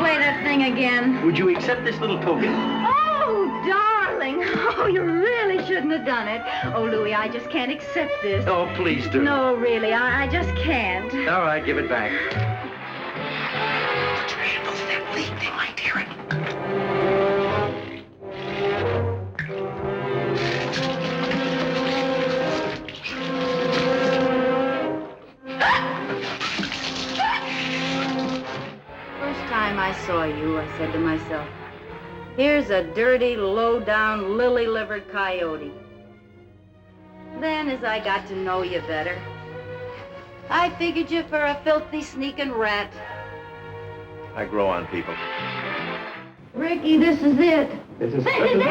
play that thing again. Would you accept this little token? Oh, darling. Oh, you really shouldn't have done it. Oh, Louis, I just can't accept this. Oh, please do. No, really, I just can't. All right, give it back. Put your hand over that leak. They might hear it. Time I saw you, I said to myself, here's a dirty, low-down, lily-livered coyote. Then, as I got to know you better, I figured you for a filthy, sneaking rat. I grow on people. Ricky, this is it. This is it.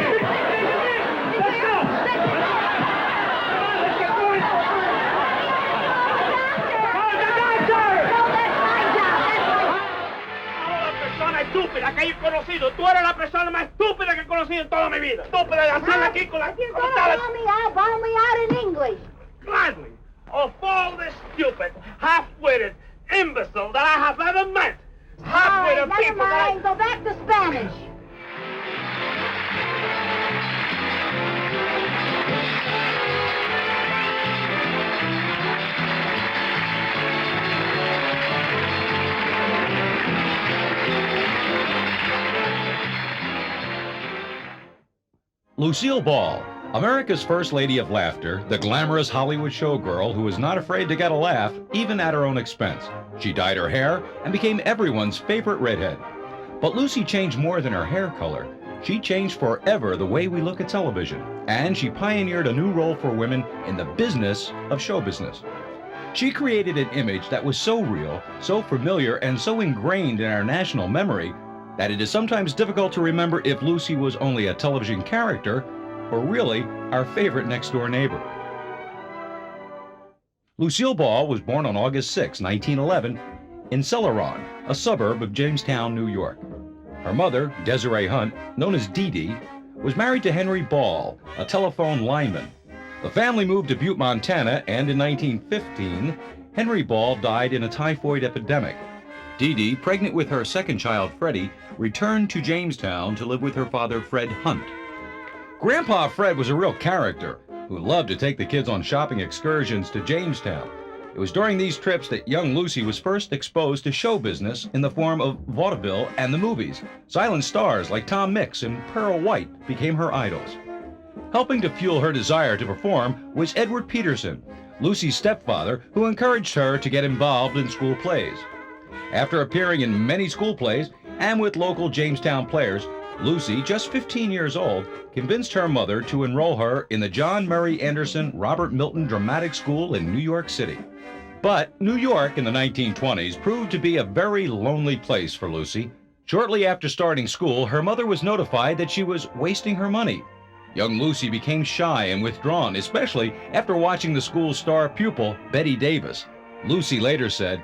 Estúpida que he conocido. Tú eres la persona más estúpida que he conocido en toda mi vida. Estúpida de hacer aquí con la... If you're going to bawl me out in English. Gladly. Of all the stupid, half-witted imbecile that I have ever met. Half-witted people that Go back to Spanish. Lucille Ball, America's first lady of laughter, the glamorous Hollywood showgirl who was not afraid to get a laugh, even at her own expense. She dyed her hair and became everyone's favorite redhead. But Lucy changed more than her hair color. She changed forever the way we look at television, and she pioneered a new role for women in the business of show business. She created an image that was so real, so familiar, and so ingrained in our national memory that it is sometimes difficult to remember if Lucy was only a television character or really our favorite next-door neighbor. Lucille Ball was born on August 6, 1911, in Sullivan, a suburb of Jamestown, New York. Her mother, Desiree Hunt, known as Dee Dee, was married to Henry Ball, a telephone lineman. The family moved to Butte, Montana, and in 1915, Henry Ball died in a typhoid epidemic. Dee Dee, pregnant with her second child, Freddie, returned to Jamestown to live with her father, Fred Hunt. Grandpa Fred was a real character who loved to take the kids on shopping excursions to Jamestown. It was during these trips that young Lucy was first exposed to show business in the form of vaudeville and the movies. Silent stars like Tom Mix and Pearl White became her idols. Helping to fuel her desire to perform was Edward Peterson, Lucy's stepfather, who encouraged her to get involved in school plays. After appearing in many school plays and with local Jamestown players, Lucy, just 15 years old, convinced her mother to enroll her in the John Murray Anderson Robert Milton Dramatic School in New York City. But New York in the 1920s proved to be a very lonely place for Lucy. Shortly after starting school, her mother was notified that she was wasting her money. Young Lucy became shy and withdrawn, especially after watching the school's star pupil, Betty Davis. Lucy later said,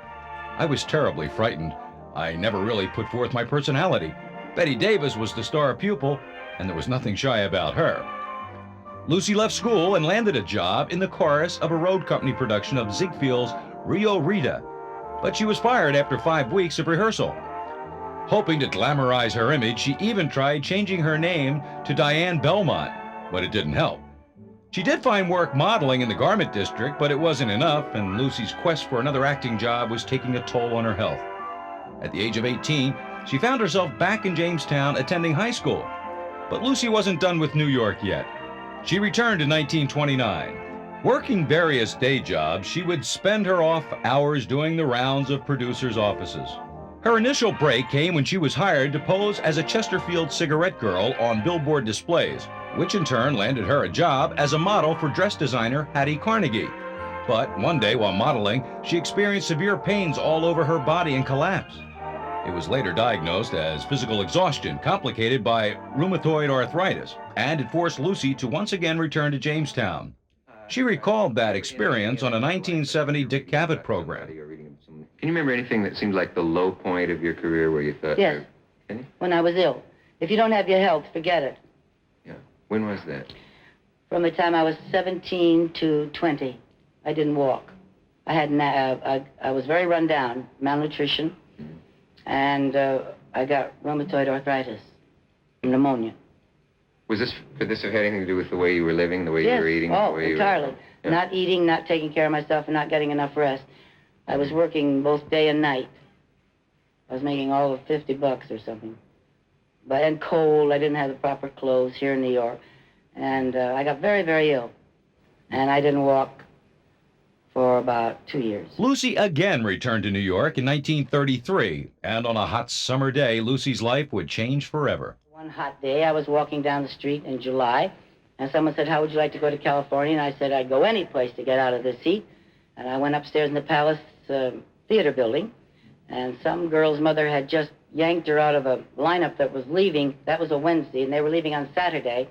"I was terribly frightened. I never really put forth my personality. Betty Davis was the star pupil, and there was nothing shy about her." Lucy left school and landed a job in the chorus of a road company production of Ziegfeld's Rio Rita, but she was fired after 5 weeks of rehearsal. Hoping to glamorize her image, she even tried changing her name to Diane Belmont, but it didn't help. She did find work modeling in the garment district, but it wasn't enough, and Lucy's quest for another acting job was taking a toll on her health. At the age of 18, she found herself back in Jamestown attending high school. But Lucy wasn't done with New York yet. She returned in 1929. Working various day jobs, she would spend her off hours doing the rounds of producers' offices. Her initial break came when she was hired to pose as a Chesterfield cigarette girl on billboard displays, which in turn landed her a job as a model for dress designer Hattie Carnegie. But one day while modeling, she experienced severe pains all over her body and collapsed. It was later diagnosed as physical exhaustion complicated by rheumatoid arthritis, and it forced Lucy to once again return to Jamestown. She recalled that experience on a 1970 Dick Cavett program. Can you remember anything that seemed like the low point of your career where you thought... Yes, when I was ill. If you don't have your health, forget it. Yeah. When was that? From the time I was 17 to 20. I didn't walk. I was very run down, malnutrition. And I got rheumatoid arthritis, pneumonia. Could this have had anything to do with the way you were living, the way you were eating? Oh, the way entirely. You were... Yeah. Not eating, not taking care of myself, and not getting enough rest. I was working both day and night. I was making all of $50 or something. And cold, I didn't have the proper clothes here in New York. And I got very, very ill. And I didn't walk for about 2 years. Lucy again returned to New York in 1933, and on a hot summer day, Lucy's life would change forever. One hot day, I was walking down the street in July, and someone said, "How would you like to go to California?" And I said, "I'd go any place to get out of this heat." And I went upstairs in the Palace Theater building, and some girl's mother had just yanked her out of a lineup that was leaving. That was a Wednesday, and they were leaving on Saturday,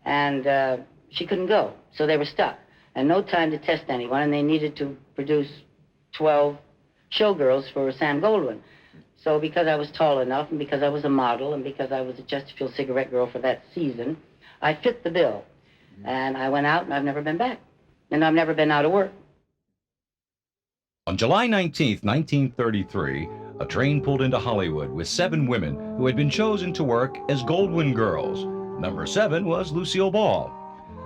and she couldn't go, so they were stuck. And no time to test anyone, and they needed to produce 12 showgirls for Sam Goldwyn. So because I was tall enough, and because I was a model, and because I was a Chesterfield cigarette girl for that season, I fit the bill. And I went out, and I've never been back. And I've never been out of work. On July 19, 1933, a train pulled into Hollywood with 7 women who had been chosen to work as Goldwyn Girls. Number 7 was Lucille Ball.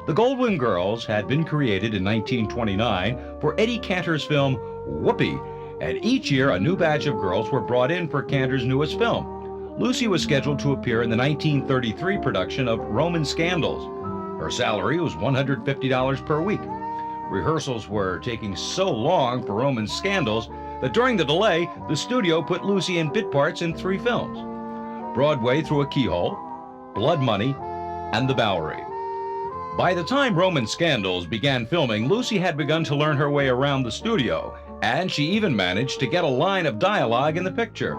The Goldwyn Girls had been created in 1929 for Eddie Cantor's film Whoopee, and each year a new batch of girls were brought in for Cantor's newest film. Lucy was scheduled to appear in the 1933 production of Roman Scandals. Her salary was $150 per week. Rehearsals were taking so long for Roman Scandals that during the delay, the studio put Lucy in bit parts in 3 films: Broadway Through a Keyhole, Blood Money, and The Bowery. By the time Roman Scandals began filming, Lucy had begun to learn her way around the studio, and she even managed to get a line of dialogue in the picture.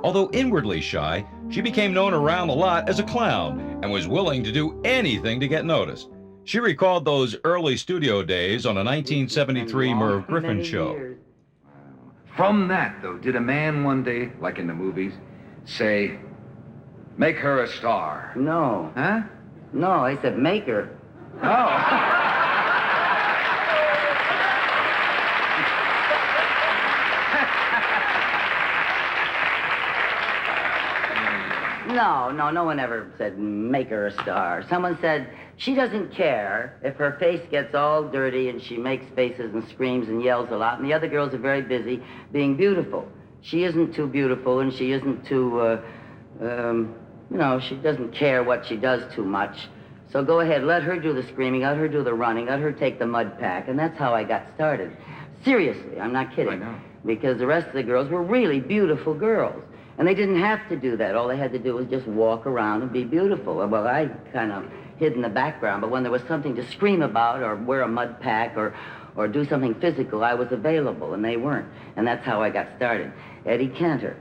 Although inwardly shy, she became known around the lot as a clown and was willing to do anything to get noticed. She recalled those early studio days on a 1973 Merv Griffin show. From that, though, did a man one day, like in the movies, say, "Make her a star"? No. Huh? No, I said make her. Oh. No one ever said make her a star. Someone said she doesn't care if her face gets all dirty and she makes faces and screams and yells a lot, and the other girls are very busy being beautiful. She isn't too beautiful, and she isn't too, she doesn't care what she does too much. So go ahead, let her do the screaming, let her do the running, let her take the mud pack, and that's how I got started. Seriously, I'm not kidding. I know. Because the rest of the girls were really beautiful girls. And they didn't have to do that. All they had to do was just walk around and be beautiful. Well, I kind of hid in the background, but when there was something to scream about or wear a mud pack or do something physical, I was available, and they weren't. And that's how I got started. Eddie Cantor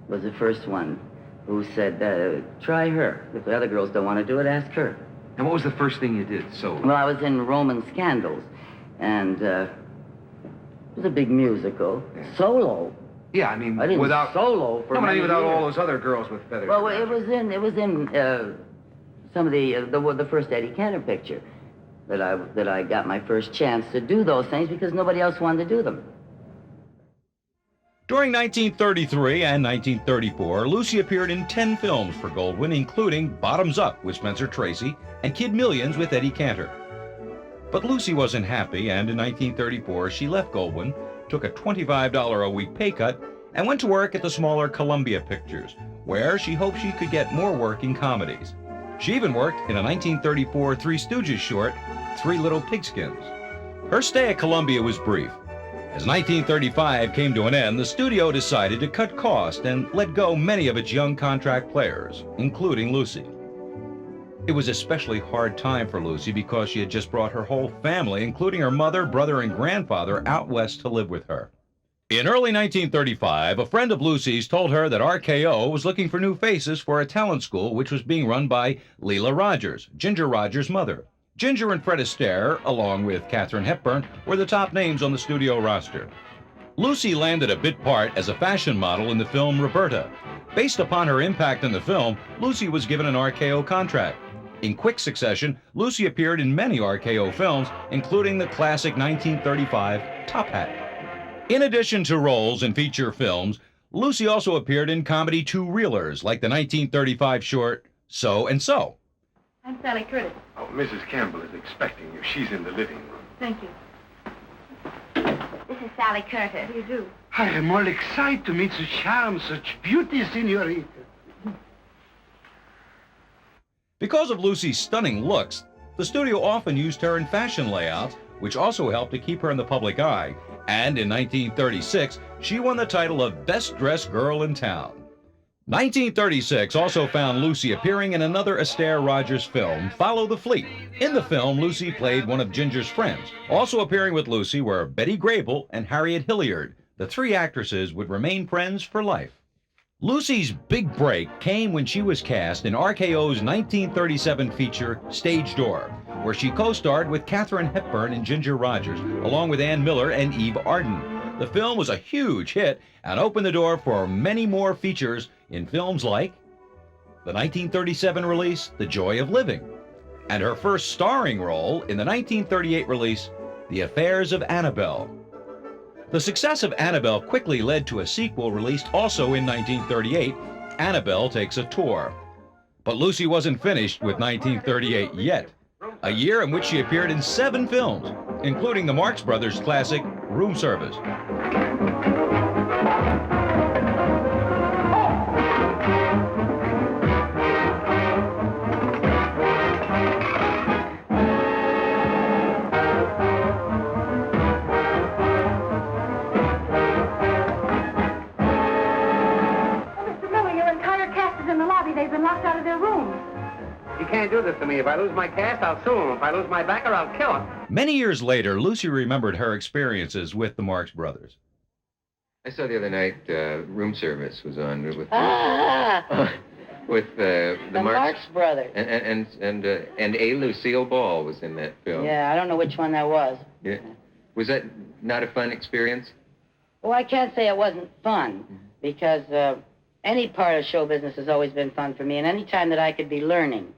was the first one who said, try her. If the other girls don't want to do it, ask her. And what was the first thing you did solo? Well, I was in Roman Scandals, and it was a big musical. Yeah. Solo. Yeah, I mean, I didn't without solo for many without years. all those other girls with feathers. Well, it was in some of the first Eddie Cantor picture that I got my first chance to do those things because nobody else wanted to do them. During 1933 and 1934, Lucy appeared in 10 films for Goldwyn, including Bottoms Up with Spencer Tracy and Kid Millions with Eddie Cantor. But Lucy wasn't happy, and in 1934 she left Goldwyn, took a $25 a week pay cut, and went to work at the smaller Columbia Pictures, where she hoped she could get more work in comedies. She even worked in a 1934 Three Stooges short, Three Little Pigskins. Her stay at Columbia was brief. As 1935 came to an end, the studio decided to cut costs and let go many of its young contract players, including Lucy. It was an especially hard time for Lucy because she had just brought her whole family, including her mother, brother, and grandfather, out west to live with her. In early 1935, a friend of Lucy's told her that RKO was looking for new faces for a talent school which was being run by Leela Rogers, Ginger Rogers' mother. Ginger and Fred Astaire, along with Katharine Hepburn, were the top names on the studio roster. Lucy landed a bit part as a fashion model in the film Roberta. Based upon her impact in the film, Lucy was given an RKO contract. In quick succession, Lucy appeared in many RKO films, including the classic 1935 Top Hat. In addition to roles in feature films, Lucy also appeared in comedy two-reelers like the 1935 short So and So. I'm Sally Curtis. Oh, Mrs. Campbell is expecting you. She's in the living room. Thank you. This is Sally Curtis. How do you do? I am all excited to meet such charm, such beauty, senorita. Because of Lucy's stunning looks, the studio often used her in fashion layouts, which also helped to keep her in the public eye. And in 1936, she won the title of Best Dressed Girl in Town. 1936 also found Lucy appearing in another Astaire Rogers film, Follow the Fleet. In the film, Lucy played one of Ginger's friends. Also appearing with Lucy were Betty Grable and Harriet Hilliard. The three actresses would remain friends for life. Lucy's big break came when she was cast in RKO's 1937 feature, Stage Door, where she co-starred with Katharine Hepburn and Ginger Rogers, along with Ann Miller and Eve Arden. The film was a huge hit and opened the door for many more features in films like the 1937 release, The Joy of Living, and her first starring role in the 1938 release, The Affairs of Annabelle. The success of Annabelle quickly led to a sequel released also in 1938, Annabelle Takes a Tour. But Lucy wasn't finished with 1938 yet, a year in which she appeared in 7 films, including the Marx Brothers classic Room Service. They've been locked out of their rooms. You can't do this to me. If I lose my cast, I'll sue him. If I lose my backer, I'll kill him. Many years later, Lucy remembered her experiences with the Marx Brothers. I saw the other night Room Service was on with with The Marx Brothers. and a Lucille Ball was in that film. Yeah, I don't know which one that was. Yeah. Was that not a fun experience? Well, I can't say it wasn't fun, because any part of show business has always been fun for me, and any time that I could be learning,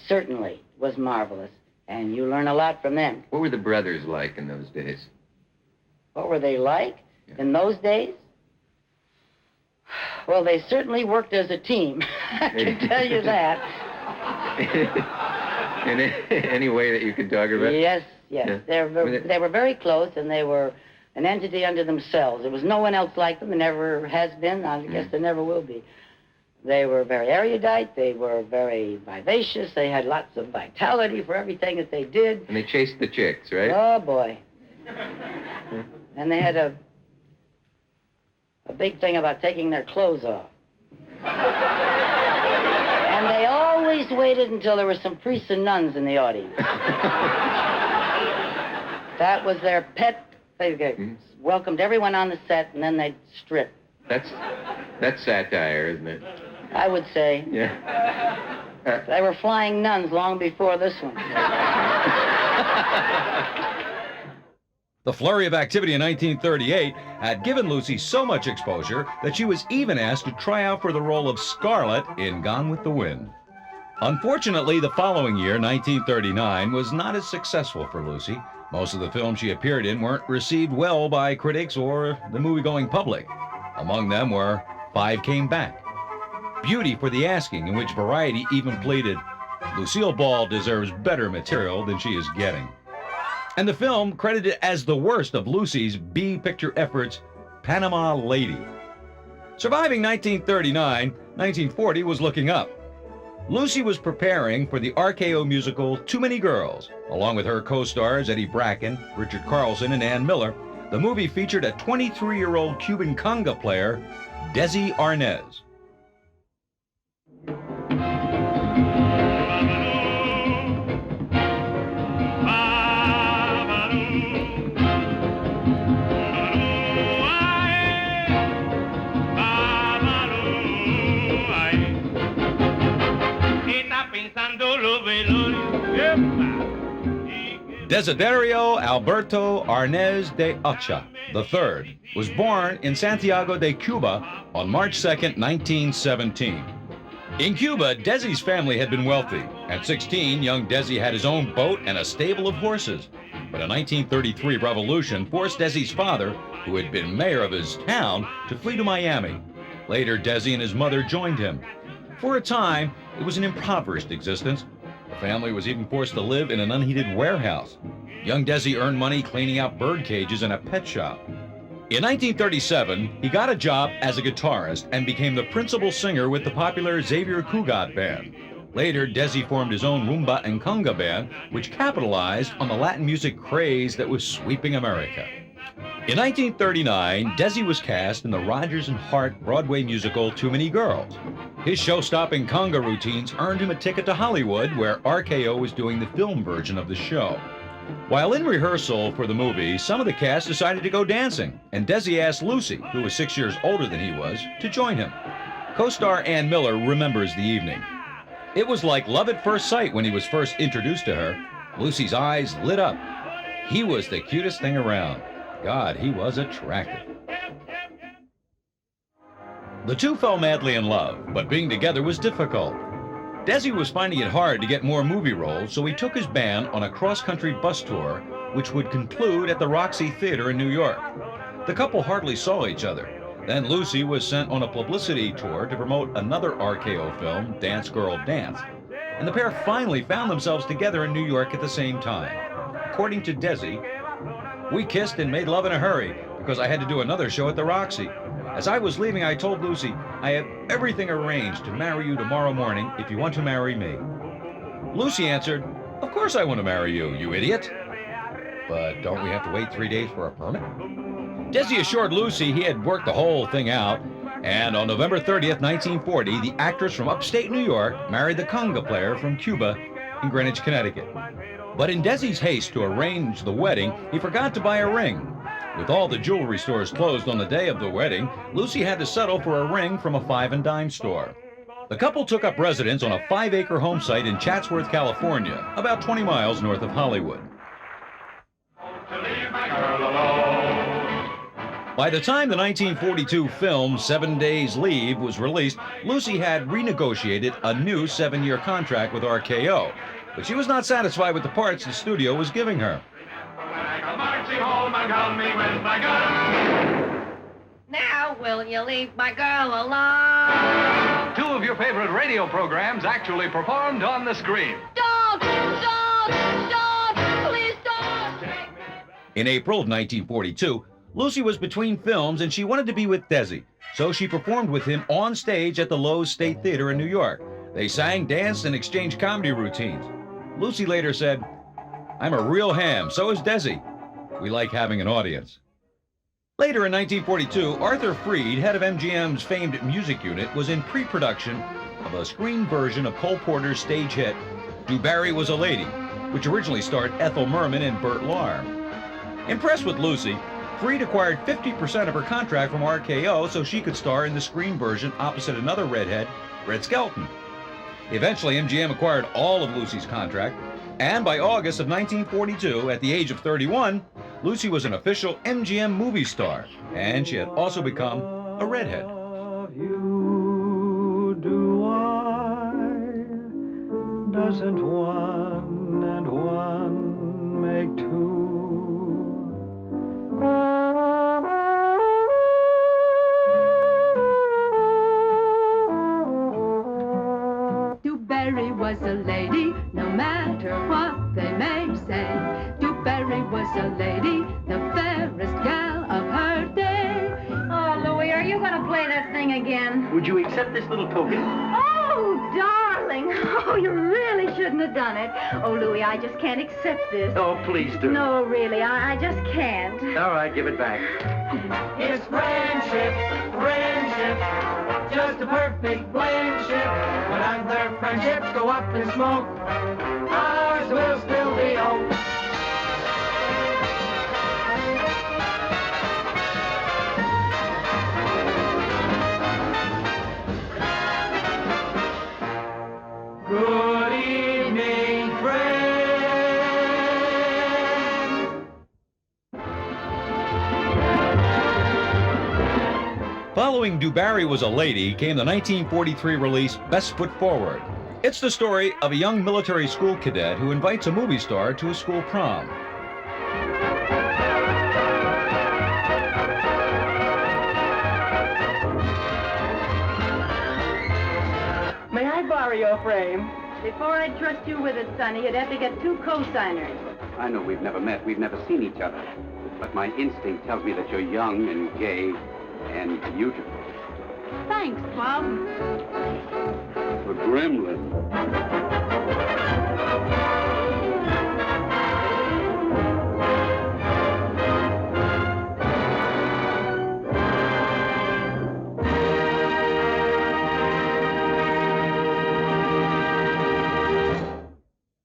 certainly was marvelous. And you learn a lot from them. What were the brothers like in those days? What were they like in those days? Well, they certainly worked as a team. I can tell you that. In any way that you could talk about? Yes. Yeah. They were very close, and they were an entity unto themselves. There was no one else like them. There never has been. I guess there never will be. They were very erudite. They were very vivacious. They had lots of vitality for everything that they did. And they chased the chicks, right? Oh, boy. And they had a big thing about taking their clothes off. And they always waited until there were some priests and nuns in the audience. That was their pet. They welcomed everyone on the set, and then they'd strip. That's satire, isn't it? I would say. Yeah. They were flying nuns long before this one. The flurry of activity in 1938 had given Lucy so much exposure that she was even asked to try out for the role of Scarlet in Gone with the Wind. Unfortunately, the following year, 1939, was not as successful for Lucy. Most of the films she appeared in weren't received well by critics or the movie-going public. Among them were Five Came Back, Beauty for the Asking, in which Variety even pleaded, Lucille Ball deserves better material than she is getting, and the film credited as the worst of Lucy's B-picture efforts, Panama Lady. Surviving 1939, 1940 was looking up. Lucy was preparing for the RKO musical Too Many Girls. Along with her co-stars Eddie Bracken, Richard Carlson, and Ann Miller, the movie featured a 23-year-old Cuban conga player, Desi Arnaz. Desiderio Alberto Arnaz de Ocha III was born in Santiago de Cuba on March 2, 1917. In Cuba, Desi's family had been wealthy. At 16, young Desi had his own boat and a stable of horses. But a 1933 revolution forced Desi's father, who had been mayor of his town, to flee to Miami. Later, Desi and his mother joined him. For a time, it was an impoverished existence. The family was even forced to live in an unheated warehouse. Young Desi earned money cleaning out bird cages in a pet shop. In 1937, he got a job as a guitarist and became the principal singer with the popular Xavier Cugat Band. Later, Desi formed his own rumba and conga band, which capitalized on the Latin music craze that was sweeping America. In 1939, Desi was cast in the Rodgers and Hart Broadway musical Too Many Girls. His show-stopping conga routines earned him a ticket to Hollywood, where RKO was doing the film version of the show. While in rehearsal for the movie, some of the cast decided to go dancing, and Desi asked Lucy, who was 6 years older than he was, to join him. Co-star Ann Miller remembers the evening. It was like love at first sight when he was first introduced to her. Lucy's eyes lit up. He was the cutest thing around. God, he was attractive. The two fell madly in love, but being together was difficult. Desi was finding it hard to get more movie roles, so he took his band on a cross-country bus tour, which would conclude at the Roxy Theater in New York. The couple hardly saw each other. Then Lucy was sent on a publicity tour to promote another RKO film, Dance Girl Dance, and the pair finally found themselves together in New York at the same time. According to Desi, "We kissed and made love in a hurry because I had to do another show at the Roxy. As I was leaving, I told Lucy, I have everything arranged to marry you tomorrow morning if you want to marry me." Lucy answered, "Of course I want to marry you, you idiot." "But don't we have to wait 3 days for a permit?" Desi assured Lucy he had worked the whole thing out, and on November 30th, 1940, the actress from upstate New York married the conga player from Cuba in Greenwich, Connecticut. But in Desi's haste to arrange the wedding, he forgot to buy a ring. With all the jewelry stores closed on the day of the wedding, Lucy had to settle for a ring from a five and dime store. The couple took up residence on a 5-acre home site in Chatsworth, California, about 20 miles north of Hollywood. By the time the 1942 film 7 Days Leave was released, Lucy had renegotiated a new 7-year contract with RKO, but she was not satisfied with the parts the studio was giving her. Now, will you leave my girl alone? 2 of your favorite radio programs actually performed on the screen. Don't! Please don't! In April of 1942, Lucy was between films and she wanted to be with Desi, so she performed with him on stage at the Lowe's State Theater in New York. They sang, danced, and exchanged comedy routines. Lucy later said, "I'm a real ham, so is Desi. We like having an audience." Later in 1942, Arthur Freed, head of MGM's famed music unit, was in pre-production of a screen version of Cole Porter's stage hit, "Du Barry Was a Lady," which originally starred Ethel Merman and Bert Lahr. Impressed with Lucy, Freed acquired 50% of her contract from RKO so she could star in the screen version opposite another redhead, Red Skelton. Eventually, MGM acquired all of Lucy's contract, and by August of 1942, at the age of 31, Lucy was an official MGM movie star, and she had also become a redhead. Doesn't 1 and 1 make 2? Du was a lady, no matter what they may say. Du was a lady, the fairest gal of her day. Oh, Louie, are you going to play that thing again? Would you accept this little token? Oh, darling. Oh, you really shouldn't have done it. Oh, Louie, I just can't accept this. Oh, please do. No, really, I just can't. All right, give it back. It's friendship, just a perfect friendship. When other friendships go up in smoke, ours will still be oak. Good evening, friends. Following Du Barry Was a Lady came the 1943 release Best Foot Forward. It's the story of a young military school cadet who invites a movie star to a school prom. stereo frame. Before I trust you with it, Sonny, you'd have to get 2 co-signers. I know we've never met, we've never seen each other. But my instinct tells me that you're young and gay and beautiful. Thanks, Bob. A gremlin.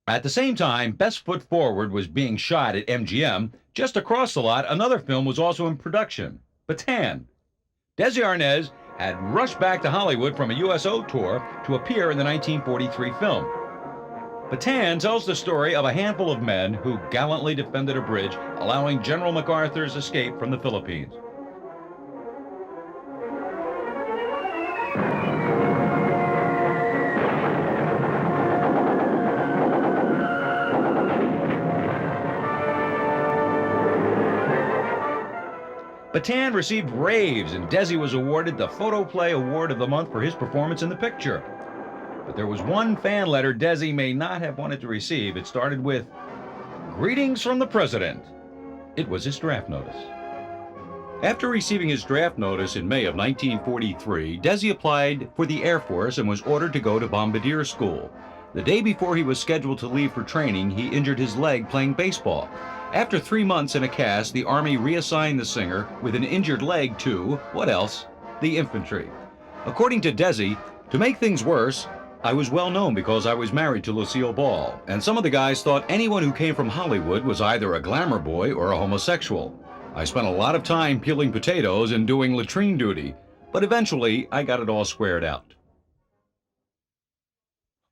At the same time, Best Foot Forward was being shot at MGM. Just across the lot, another film was also in production, Bataan. Desi Arnaz had rushed back to Hollywood from a USO tour to appear in the 1943 film. Bataan tells the story of a handful of men who gallantly defended a bridge, allowing General MacArthur's escape from the Philippines. Bataan received raves, and Desi was awarded the Photoplay Award of the Month for his performance in the picture. But there was one fan letter Desi may not have wanted to receive. It started with, "Greetings from the President." It was his draft notice. After receiving his draft notice in May of 1943, Desi applied for the Air Force and was ordered to go to bombardier school. The day before he was scheduled to leave for training, he injured his leg playing baseball. After 3 months in a cast, the Army reassigned the singer with an injured leg to, what else? The infantry. According to Desi, to make things worse, I was well known because I was married to Lucille Ball, and some of the guys thought anyone who came from Hollywood was either a glamour boy or a homosexual. I spent a lot of time peeling potatoes and doing latrine duty, but eventually I got it all squared out.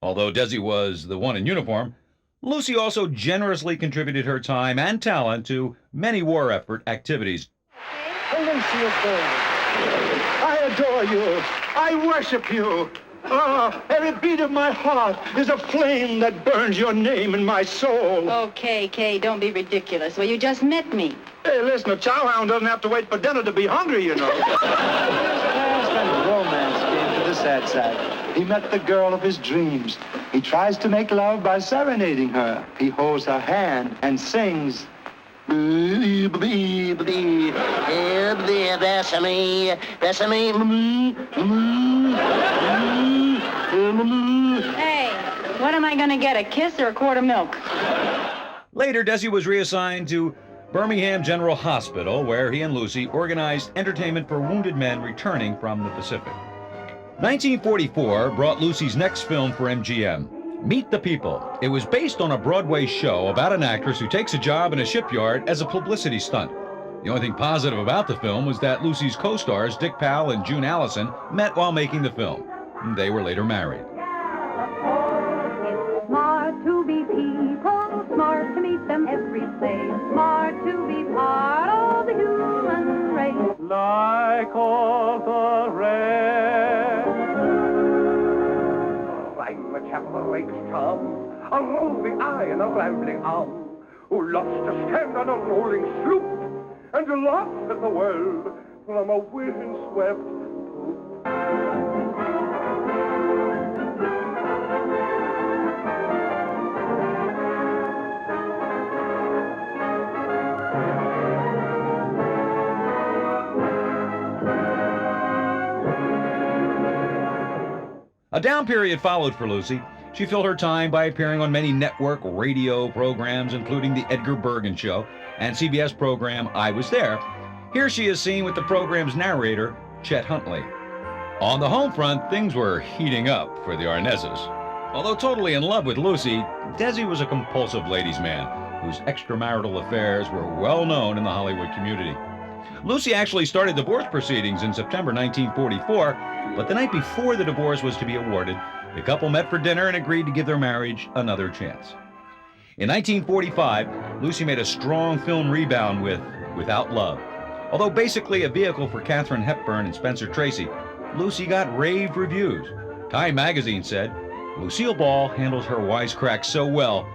Although Desi was the one in uniform, Lucy also generously contributed her time and talent to many war effort activities. Lucille Ball, I adore you. I worship you. Ah, every beat of my heart is a flame that burns your name in my soul. Okay, Kay, don't be ridiculous. Well, you just met me. Hey, listen, a chowhound doesn't have to wait for dinner to be hungry, you know. And romance came to the sad side. He met the girl of his dreams. He tries to make love by serenading her. He holds her hand and sings. Hey, what am I going to get, a kiss or a quart of milk? Later, Desi was reassigned to Birmingham General Hospital, where he and Lucy organized entertainment for wounded men returning from the Pacific. 1944 brought Lucy's next film for MGM, Meet the People. It was based on a Broadway show about an actress who takes a job in a shipyard as a publicity stunt. The only thing positive about the film was that Lucy's co-stars, Dick Powell and June Allison, met while making the film. They were later married. It's smart to be people, smart to meet them every place, smart to be part of the human race. Like all the rest. I'm a chap of a lake's charm, a roving eye and a rambling arm, who loves to stand on a rolling sloop and to laugh at the world from a wind-swept poop. A down period followed for Lucy. She filled her time by appearing on many network radio programs, including The Edgar Bergen Show and CBS program I Was There. Here she is seen with the program's narrator, Chet Huntley. On the home front, things were heating up for the Arnazes. Although totally in love with Lucy, Desi was a compulsive ladies' man whose extramarital affairs were well known in the Hollywood community. Lucy actually started divorce proceedings in September 1944, but the night before the divorce was to be awarded, the couple met for dinner and agreed to give their marriage another chance. In 1945, Lucy made a strong film rebound with Without Love. Although basically a vehicle for Katharine Hepburn and Spencer Tracy, Lucy got rave reviews. Time magazine said, Lucille Ball handles her wisecracks so well,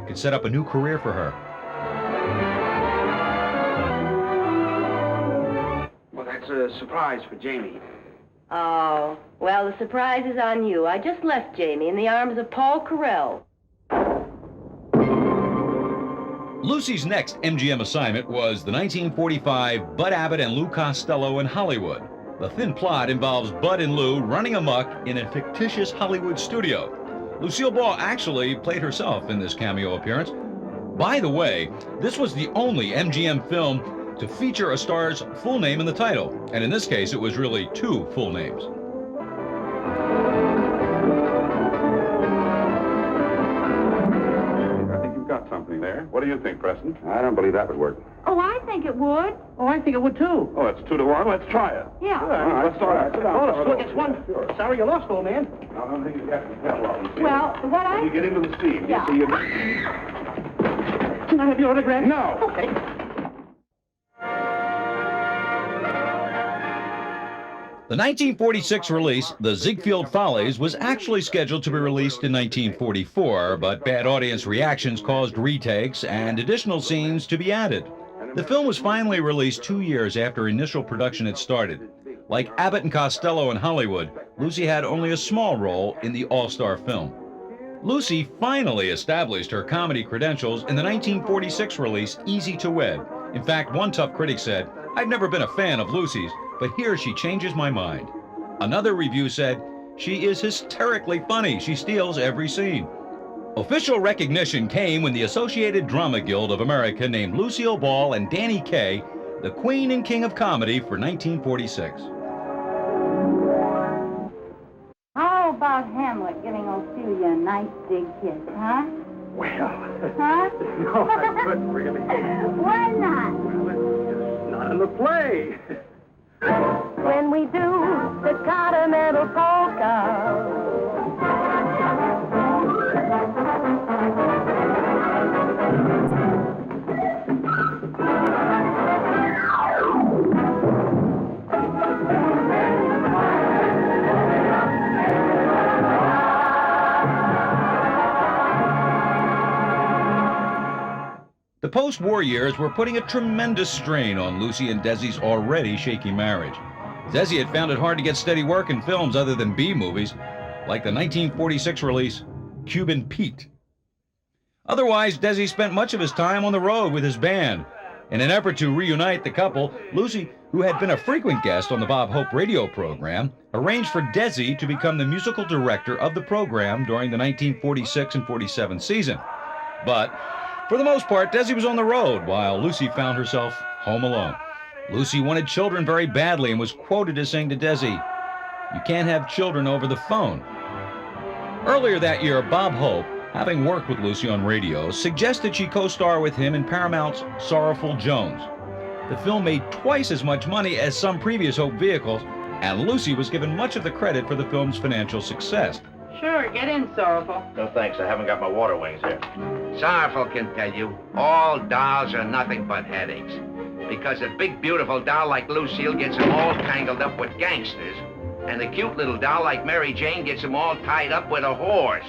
it could set up a new career for her. Well, that's a surprise for Jamie. Oh, well, the surprise is on you. I just left Jamie in the arms of Paul Carell. Lucy's next MGM assignment was the 1945 Bud Abbott and Lou Costello in Hollywood. The thin plot involves Bud and Lou running amok in a fictitious Hollywood studio. Lucille Ball actually played herself in this cameo appearance. By the way, this was the only MGM film to feature a star's full name in the title, and in this case, it was really two full names. Got something there. What do you think, Preston? I don't believe that would work. Oh, I think it would. Oh, I think it would too. Oh, it's 2-1. Let's try it. Yeah. All right, let's start out. Sit down. Oh, it's 2 against 1. Sure. Sorry you lost, old man. I don't think you have to tell off. Well, what I... You get into the scene. Yeah. You see Can I have your autograph? No. Okay. The 1946 release, The Ziegfeld Follies, was actually scheduled to be released in 1944, but bad audience reactions caused retakes and additional scenes to be added. The film was finally released 2 years after initial production had started. Like Abbott and Costello in Hollywood, Lucy had only a small role in the all-star film. Lucy finally established her comedy credentials in the 1946 release, Easy to Wed. In fact, one tough critic said, "I've never been a fan of Lucy's, but here she changes my mind." Another review said, "She is hysterically funny. She steals every scene." Official recognition came when the Associated Drama Guild of America named Lucille Ball and Danny Kaye the Queen and King of Comedy for 1946. How about Hamlet giving Ophelia a nice big kiss, huh? Well. Huh? No, I couldn't really. Why not? Well, it's not in the play. When we do the continental polka. The post-war years were putting a tremendous strain on Lucy and Desi's already shaky marriage. Desi had found it hard to get steady work in films other than B-movies, like the 1946 release, Cuban Pete. Otherwise, Desi spent much of his time on the road with his band. In an effort to reunite the couple, Lucy, who had been a frequent guest on the Bob Hope radio program, arranged for Desi to become the musical director of the program during the 1946 and 47 season. But for the most part, Desi was on the road, while Lucy found herself home alone. Lucy wanted children very badly and was quoted as saying to Desi, "You can't have children over the phone." Earlier that year, Bob Hope, having worked with Lucy on radio, suggested she co-star with him in Paramount's Sorrowful Jones. The film made twice as much money as some previous Hope vehicles, and Lucy was given much of the credit for the film's financial success. Sure, get in, Sorrowful. No thanks, I haven't got my water wings here. Sorrowful can tell you, all dolls are nothing but headaches. Because a big, beautiful doll like Lucille gets them all tangled up with gangsters, and a cute little doll like Mary Jane gets them all tied up with a horse.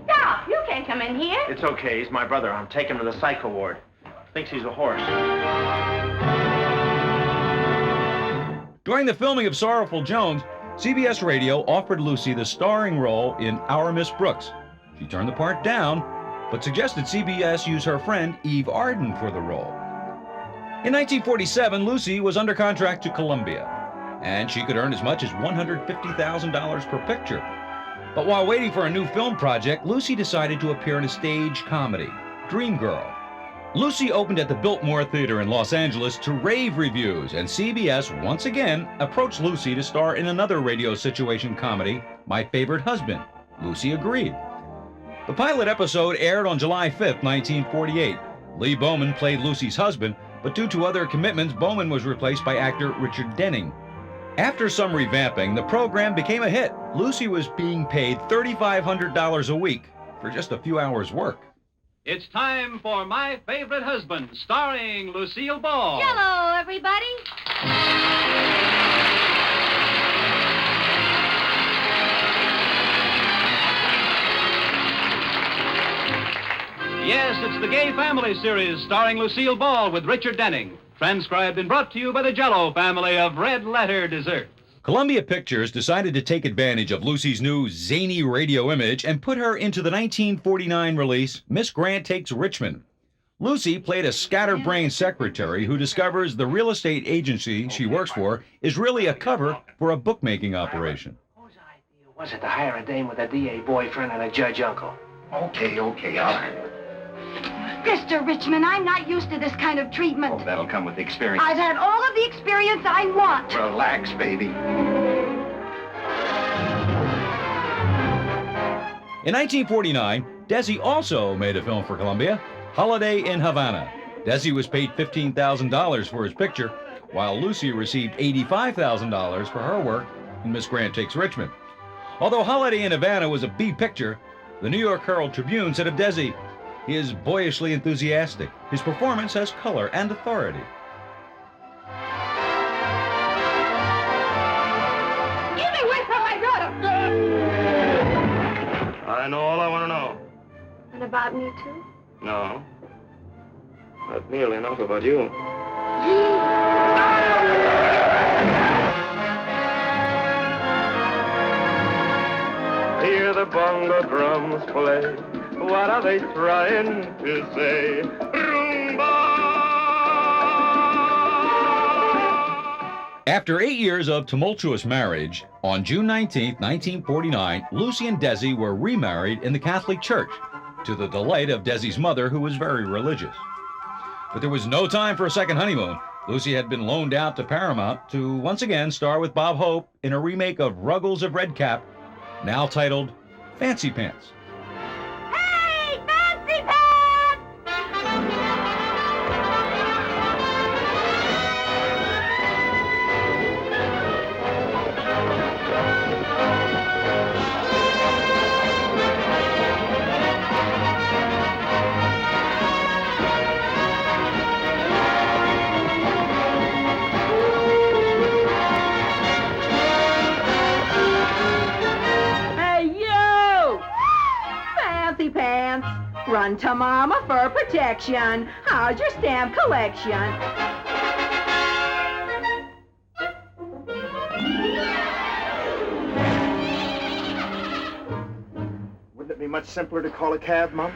Stop! You can't come in here. It's okay, he's my brother. I'm taking him to the psycho ward. Thinks he's a horse. During the filming of Sorrowful Jones, CBS Radio offered Lucy the starring role in Our Miss Brooks. She turned the part down, but suggested CBS use her friend Eve Arden for the role. In 1947, Lucy was under contract to Columbia, and she could earn as much as $150,000 per picture. But while waiting for a new film project, Lucy decided to appear in a stage comedy, Dream Girl. Lucy opened at the Biltmore Theater in Los Angeles to rave reviews, and CBS once again approached Lucy to star in another radio situation comedy, My Favorite Husband. Lucy agreed. The pilot episode aired on July 5th, 1948. Lee Bowman played Lucy's husband, but due to other commitments, Bowman was replaced by actor Richard Denning. After some revamping, the program became a hit. Lucy was being paid $3,500 a week for just a few hours' work. It's time for My Favorite Husband, starring Lucille Ball. Hello, everybody. Yes, it's the Gay Family series starring Lucille Ball with Richard Denning. Transcribed and brought to you by the Jell-O family of red letter desserts. Columbia Pictures decided to take advantage of Lucy's new zany radio image and put her into the 1949 release, Miss Grant Takes Richmond. Lucy played a scatterbrained secretary who discovers the real estate agency she works for is really a cover for a bookmaking operation. Was it to hire a dame with a DA boyfriend and a judge uncle? Okay, all right. Mr. Richmond, I'm not used to this kind of treatment. Oh, that'll come with experience. I've had all of the experience I want. Relax, baby. In 1949, Desi also made a film for Columbia, Holiday in Havana. Desi was paid $15,000 for his picture, while Lucy received $85,000 for her work in Miss Grant Takes Richmond. Although Holiday in Havana was a B picture, the New York Herald Tribune said of Desi, he is boyishly enthusiastic. His performance has color and authority. Get me away from my daughter! I know all I want to know. And about me, too? No. Not nearly enough about you. Hear the bongo drums play. What are they trying to say? Rumba! After 8 years of tumultuous marriage, on June 19, 1949, Lucy and Desi were remarried in the Catholic Church, to the delight of Desi's mother, who was very religious. But there was no time for a second honeymoon. Lucy had been loaned out to Paramount to once again star with Bob Hope in a remake of Ruggles of Redcap, now titled Fancy Pants. Hey, Fancy Pants! Pants. Run to Mama for protection. How's your stamp collection? Wouldn't it be much simpler to call a cab, Mom?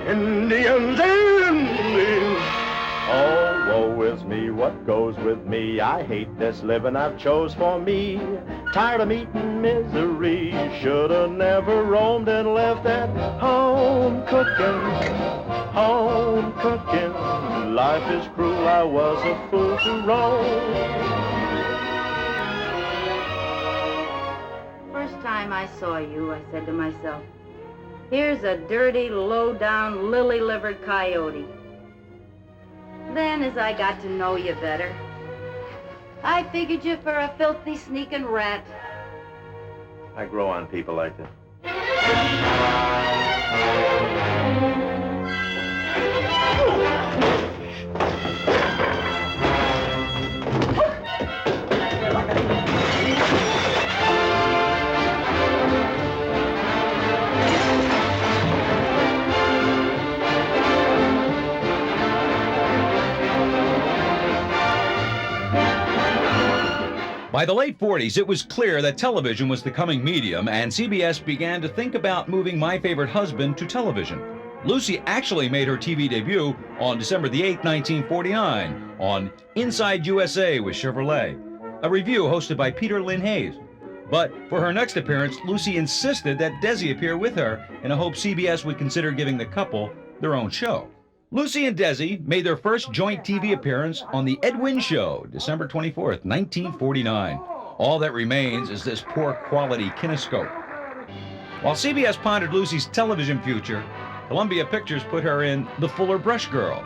Indians, Indians. Oh, woe is me, what goes with me? I hate this living I've chose for me. Tired of meeting misery. Shoulda never roamed and left at home cooking. Home cooking. Life is cruel, I was a fool to roam. First time I saw you, I said to myself, here's a dirty, low-down, lily-livered coyote. Then, as I got to know you better, I figured you for a filthy, sneaking rat. I grow on people like that. By the late 40s, it was clear that television was the coming medium, and CBS began to think about moving My Favorite Husband to television. Lucy actually made her TV debut on December the 8th, 1949, on Inside USA with Chevrolet, a review hosted by Peter Lynn Hayes. But for her next appearance, Lucy insisted that Desi appear with her in a hope CBS would consider giving the couple their own show. Lucy and Desi made their first joint TV appearance on The Edwin Show, December 24th, 1949. All that remains is this poor quality kinescope. While CBS pondered Lucy's television future, Columbia Pictures put her in The Fuller Brush Girl.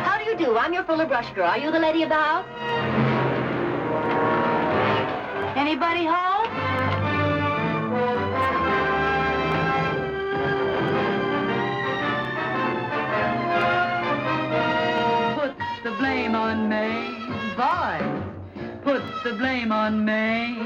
How do you do? I'm your Fuller Brush Girl. Are you the lady of the house? Anybody home? The blame on me, boy. Put the blame on me.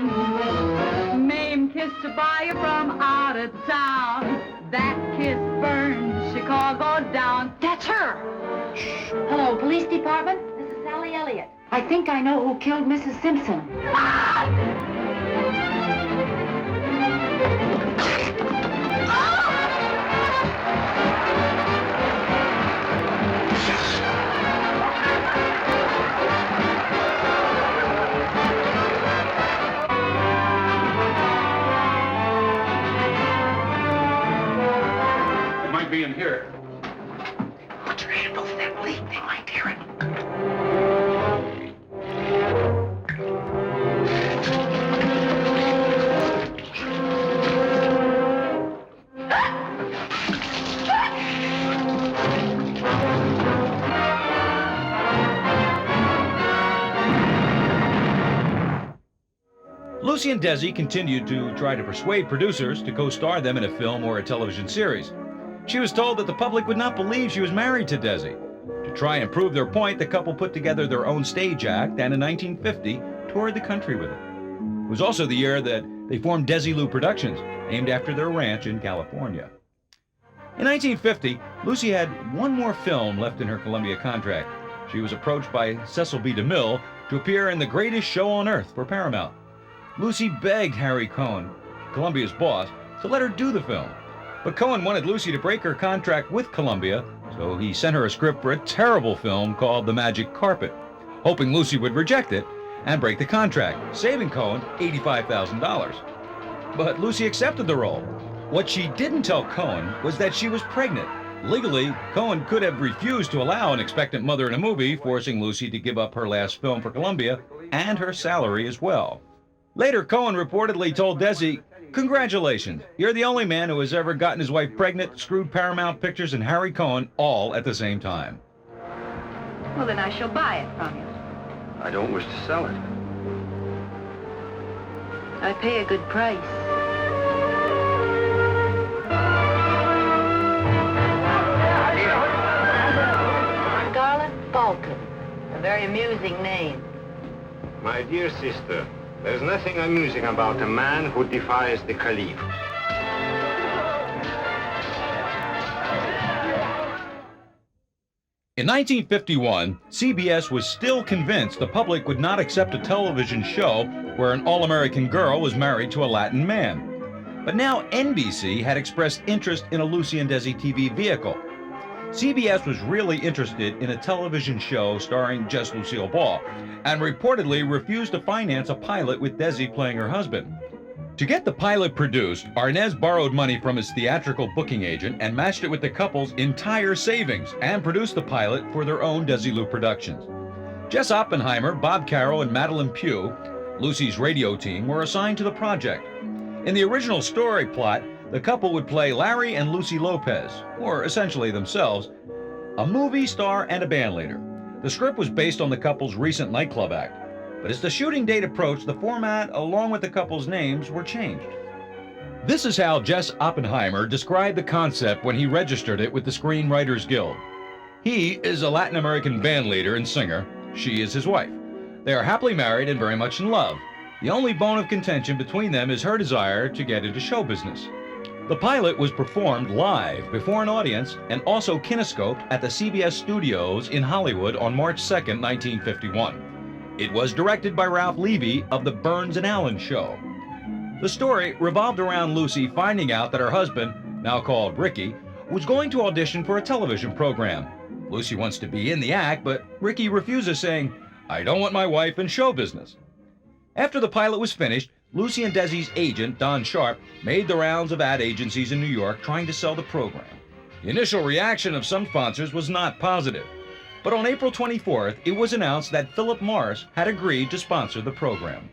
Mame kissed a buyer from out of town. That kiss burned Chicago down. That's her. Shh. Hello, police department. This is Sally Elliott. I think I know who killed Mrs. Simpson. It might be in here. Put your hand over that leak. They might hear it. Lucy and Desi continued to try to persuade producers to co-star them in a film or a television series. She was told that the public would not believe she was married to Desi. To try and prove their point, the couple put together their own stage act and in 1950 toured the country with it. It was also the year that they formed Desilu Productions, named after their ranch in California. In 1950, Lucy had one more film left in her Columbia contract. She was approached by Cecil B. DeMille to appear in The Greatest Show on Earth for Paramount. Lucy begged Harry Cohn, Columbia's boss, to let her do the film. But Cohen wanted Lucy to break her contract with Columbia, so he sent her a script for a terrible film called The Magic Carpet, hoping Lucy would reject it and break the contract, saving Cohen $85,000. But Lucy accepted the role. What she didn't tell Cohen was that she was pregnant. Legally, Cohen could have refused to allow an expectant mother in a movie, forcing Lucy to give up her last film for Columbia and her salary as well. Later, Cohen reportedly told Desi, "Congratulations, you're the only man who has ever gotten his wife pregnant, screwed Paramount Pictures and Harry Cohn all at the same time." Well, then I shall buy it from you. I don't wish to sell it. I pay a good price. Scarlet Falcon. A very amusing name. My dear sister, there's nothing amusing about a man who defies the Caliph. In 1951, CBS was still convinced the public would not accept a television show where an all-American girl was married to a Latin man. But now NBC had expressed interest in a Lucy and Desi TV vehicle. CBS was really interested in a television show starring just Lucille Ball, and reportedly refused to finance a pilot with Desi playing her husband. To get the pilot produced, Arnaz borrowed money from his theatrical booking agent and matched it with the couple's entire savings and produced the pilot for their own Desilu Productions. Jess Oppenheimer, Bob Carroll, and Madeline Pugh, Lucy's radio team, were assigned to the project. In the original story plot, the couple would play Larry and Lucy Lopez, or essentially themselves, a movie star and a bandleader. The script was based on the couple's recent nightclub act, but as the shooting date approached, the format, along with the couple's names, were changed. This is how Jess Oppenheimer described the concept when he registered it with the Screenwriters Guild. He is a Latin American bandleader and singer. She is his wife. They are happily married and very much in love. The only bone of contention between them is her desire to get into show business. The pilot was performed live before an audience and also kinescoped at the CBS studios in Hollywood on March 2nd, 1951. It was directed by Ralph Levy of the Burns and Allen Show. The story revolved around Lucy finding out that her husband, now called Ricky, was going to audition for a television program. Lucy wants to be in the act, but Ricky refuses, saying, "I don't want my wife in show business." After the pilot was finished, Lucy and Desi's agent, Don Sharp, made the rounds of ad agencies in New York trying to sell the program. The initial reaction of some sponsors was not positive, but on April 24th, it was announced that Philip Morris had agreed to sponsor the program.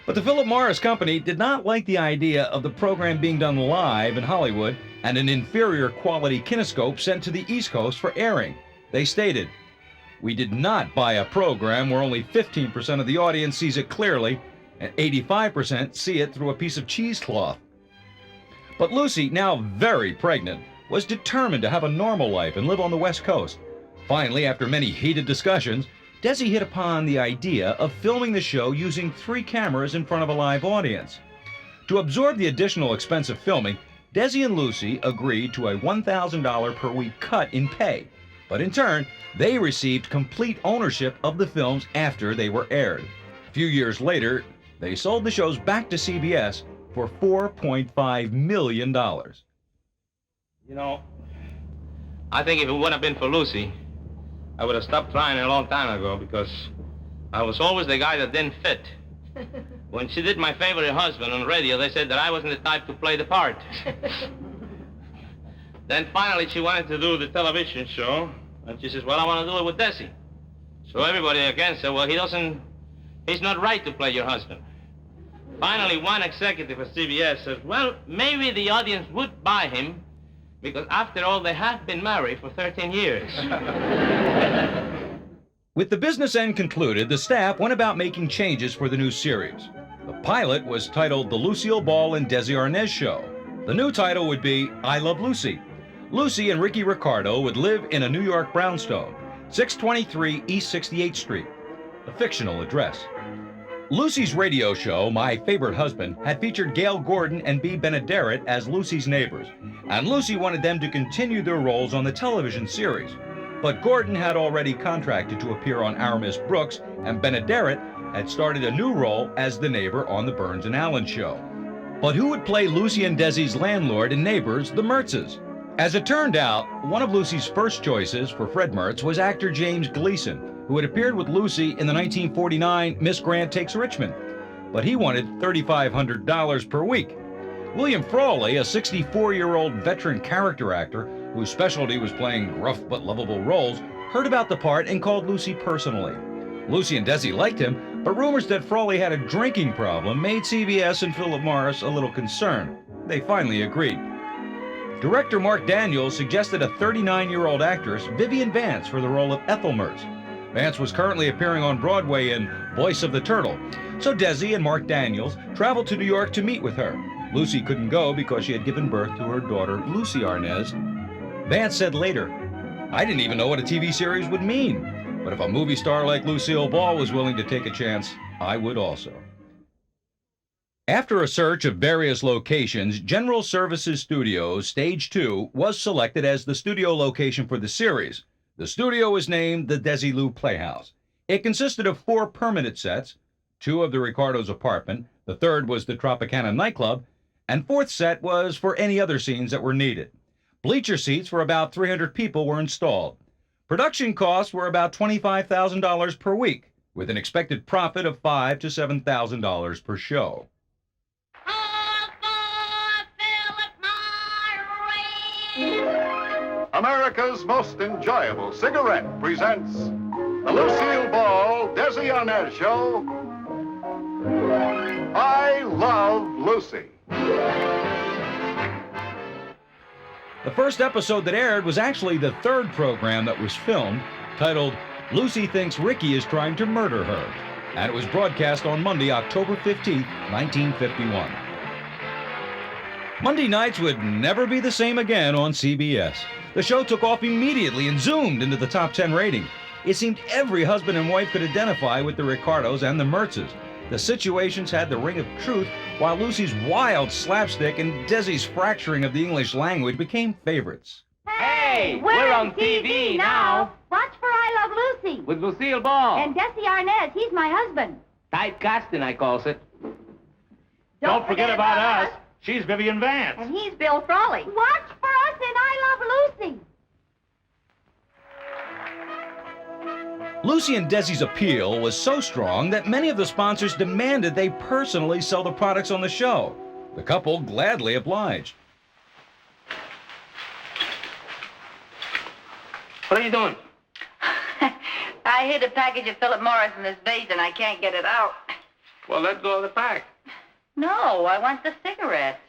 But the Philip Morris Company did not like the idea of the program being done live in Hollywood and an inferior quality kinescope sent to the East Coast for airing. They stated, "We did not buy a program where only 15% of the audience sees it clearly and 85% see it through a piece of cheesecloth." But Lucy, now very pregnant, was determined to have a normal life and live on the West Coast. Finally, after many heated discussions, Desi hit upon the idea of filming the show using 3 cameras in front of a live audience. To absorb the additional expense of filming, Desi and Lucy agreed to a $1,000 per week cut in pay, but in turn, they received complete ownership of the films after they were aired. A few years later, they sold the shows back to CBS for $4.5 million. You know, I think if it wouldn't have been for Lucy, I would have stopped trying a long time ago because I was always the guy that didn't fit. When she did My Favorite Husband on radio, they said that I wasn't the type to play the part. Then finally she wanted to do the television show, and she says, well, I want to do it with Desi. So everybody again said, well, he's not right to play your husband. Finally, one executive at CBS says, well, maybe the audience would buy him because after all, they have been married for 13 years. With the business end concluded, the staff went about making changes for the new series. The pilot was titled The Lucille Ball and Desi Arnaz Show. The new title would be I Love Lucy. Lucy and Ricky Ricardo would live in a New York brownstone, 623 East 68th Street, a fictional address. Lucy's radio show, My Favorite Husband, had featured Gail Gordon and Bea Benaderet as Lucy's neighbors, and Lucy wanted them to continue their roles on the television series. But Gordon had already contracted to appear on Aramis Brooks, and Benaderet had started a new role as the neighbor on the Burns and Allen show. But who would play Lucy and Desi's landlord and neighbors, the Mertzes? As it turned out, one of Lucy's first choices for Fred Mertz was actor James Gleason, who had appeared with Lucy in the 1949 Miss Grant Takes Richmond. But he wanted $3,500 per week. William Frawley, a 64-year-old veteran character actor whose specialty was playing gruff but lovable roles, heard about the part and called Lucy personally. Lucy and Desi liked him, but rumors that Frawley had a drinking problem made CBS and Philip Morris a little concerned. They finally agreed. Director Mark Daniels suggested a 39-year-old actress, Vivian Vance, for the role of Ethel Mertz. Vance was currently appearing on Broadway in Voice of the Turtle, so Desi and Mark Daniels traveled to New York to meet with her. Lucy couldn't go because she had given birth to her daughter, Lucy Arnaz. Vance said later, I didn't even know what a TV series would mean, but if a movie star like Lucille Ball was willing to take a chance, I would also. After a search of various locations, General Services Studios Stage 2 was selected as the studio location for the series. The studio was named the Desilu Playhouse. It consisted of 4 permanent sets, 2 of the Ricardo's apartment, the 3rd was the Tropicana nightclub, and 4th set was for any other scenes that were needed. Bleacher seats for about 300 people were installed. Production costs were about $25,000 per week, with an expected profit of $5,000 to $7,000 per show. America's most enjoyable cigarette presents the Lucille Ball, Desi Arnaz Show. I Love Lucy. The first episode that aired was actually the 3rd program that was filmed, titled Lucy Thinks Ricky is Trying to Murder Her, and it was broadcast on Monday, October 15, 1951. Monday nights would never be the same again on CBS. The show took off immediately and zoomed into the top 10 rating. It seemed every husband and wife could identify with the Ricardos and the Mertzes. The situations had the ring of truth, while Lucy's wild slapstick and Desi's fracturing of the English language became favorites. Hey, we're on TV now. Watch for I Love Lucy. With Lucille Ball. And Desi Arnaz, he's my husband. Typecasting, I calls it. Don't forget about us. She's Vivian Vance. And he's Bill Frawley. Watch for us in I Love Lucy. Lucy and Desi's appeal was so strong that many of the sponsors demanded they personally sell the products on the show. The couple gladly obliged. What are you doing? I hid a package of Philip Morris in this vase and I can't get it out. Well, let go of the pack. No, I want the cigarettes.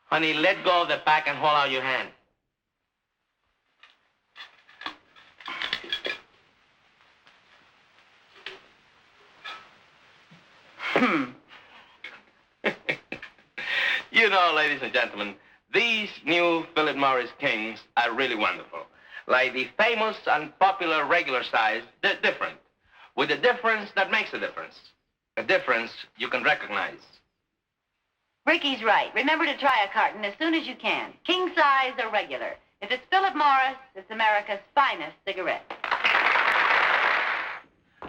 Honey, let go of the pack and hold out your hand. You know, ladies and gentlemen, these new Philip Morris Kings are really wonderful. Like the famous and popular regular size, they're different. With a difference that makes a difference. A difference you can recognize. Ricky's right. Remember to try a carton as soon as you can. King size or regular. If it's Philip Morris, it's America's finest cigarette.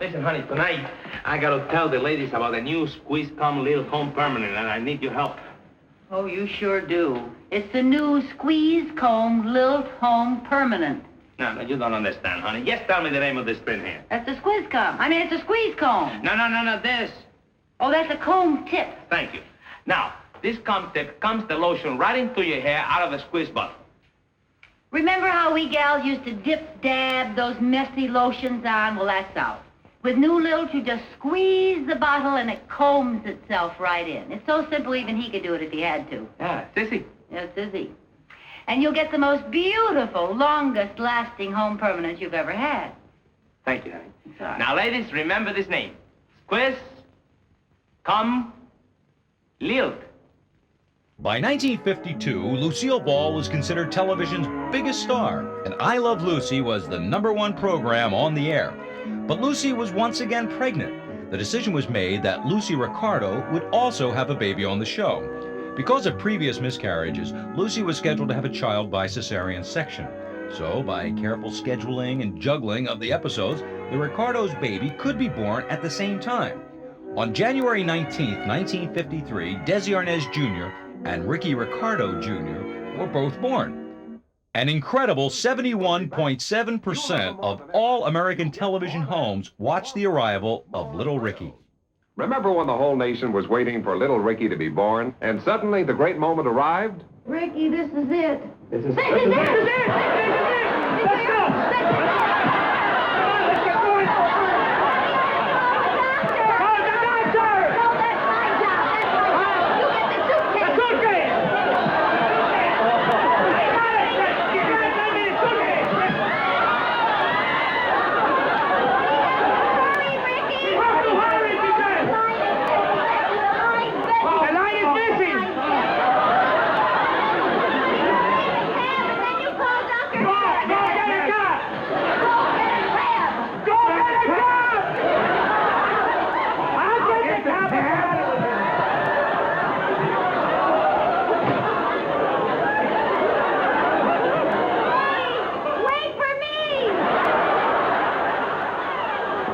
Listen, honey, tonight I got to tell the ladies about the new Squeeze Cum Lil Home Permanent, and I need your help. Oh, you sure do. It's the new Squeeze Comb Lilt Home Permanent. No, you don't understand, honey. Just tell me the name of this pin here. That's the Squeeze Comb. It's a squeeze comb. No, this. Oh, that's a comb tip. Thank you. Now, this comb tip comes the lotion right into your hair out of the squeeze bottle. Remember how we gals used to dab those messy lotions on? Well, that's out. With new Lilt, you just squeeze the bottle and it combs itself right in. It's so simple, even he could do it if he had to. Yeah, it's easy. Yes, it's easy. And you'll get the most beautiful, longest-lasting home permanent you've ever had. Thank you, honey. Sorry. Now, ladies, remember this name. Squeeze Cum Lilt. By 1952, Lucille Ball was considered television's biggest star, and I Love Lucy was the #1 program on the air. But Lucy was once again pregnant. The decision was made that Lucy Ricardo would also have a baby on the show. Because of previous miscarriages, Lucy was scheduled to have a child by cesarean section. So, by careful scheduling and juggling of the episodes, the Ricardo's baby could be born at the same time. On January 19th, 1953, Desi Arnaz Jr. and Ricky Ricardo Jr. were both born. An incredible 71.7% of all American television homes watched the arrival of little Ricky. Remember when the whole nation was waiting for little Ricky to be born, and suddenly the great moment arrived? Ricky, this is it. This is Let's go!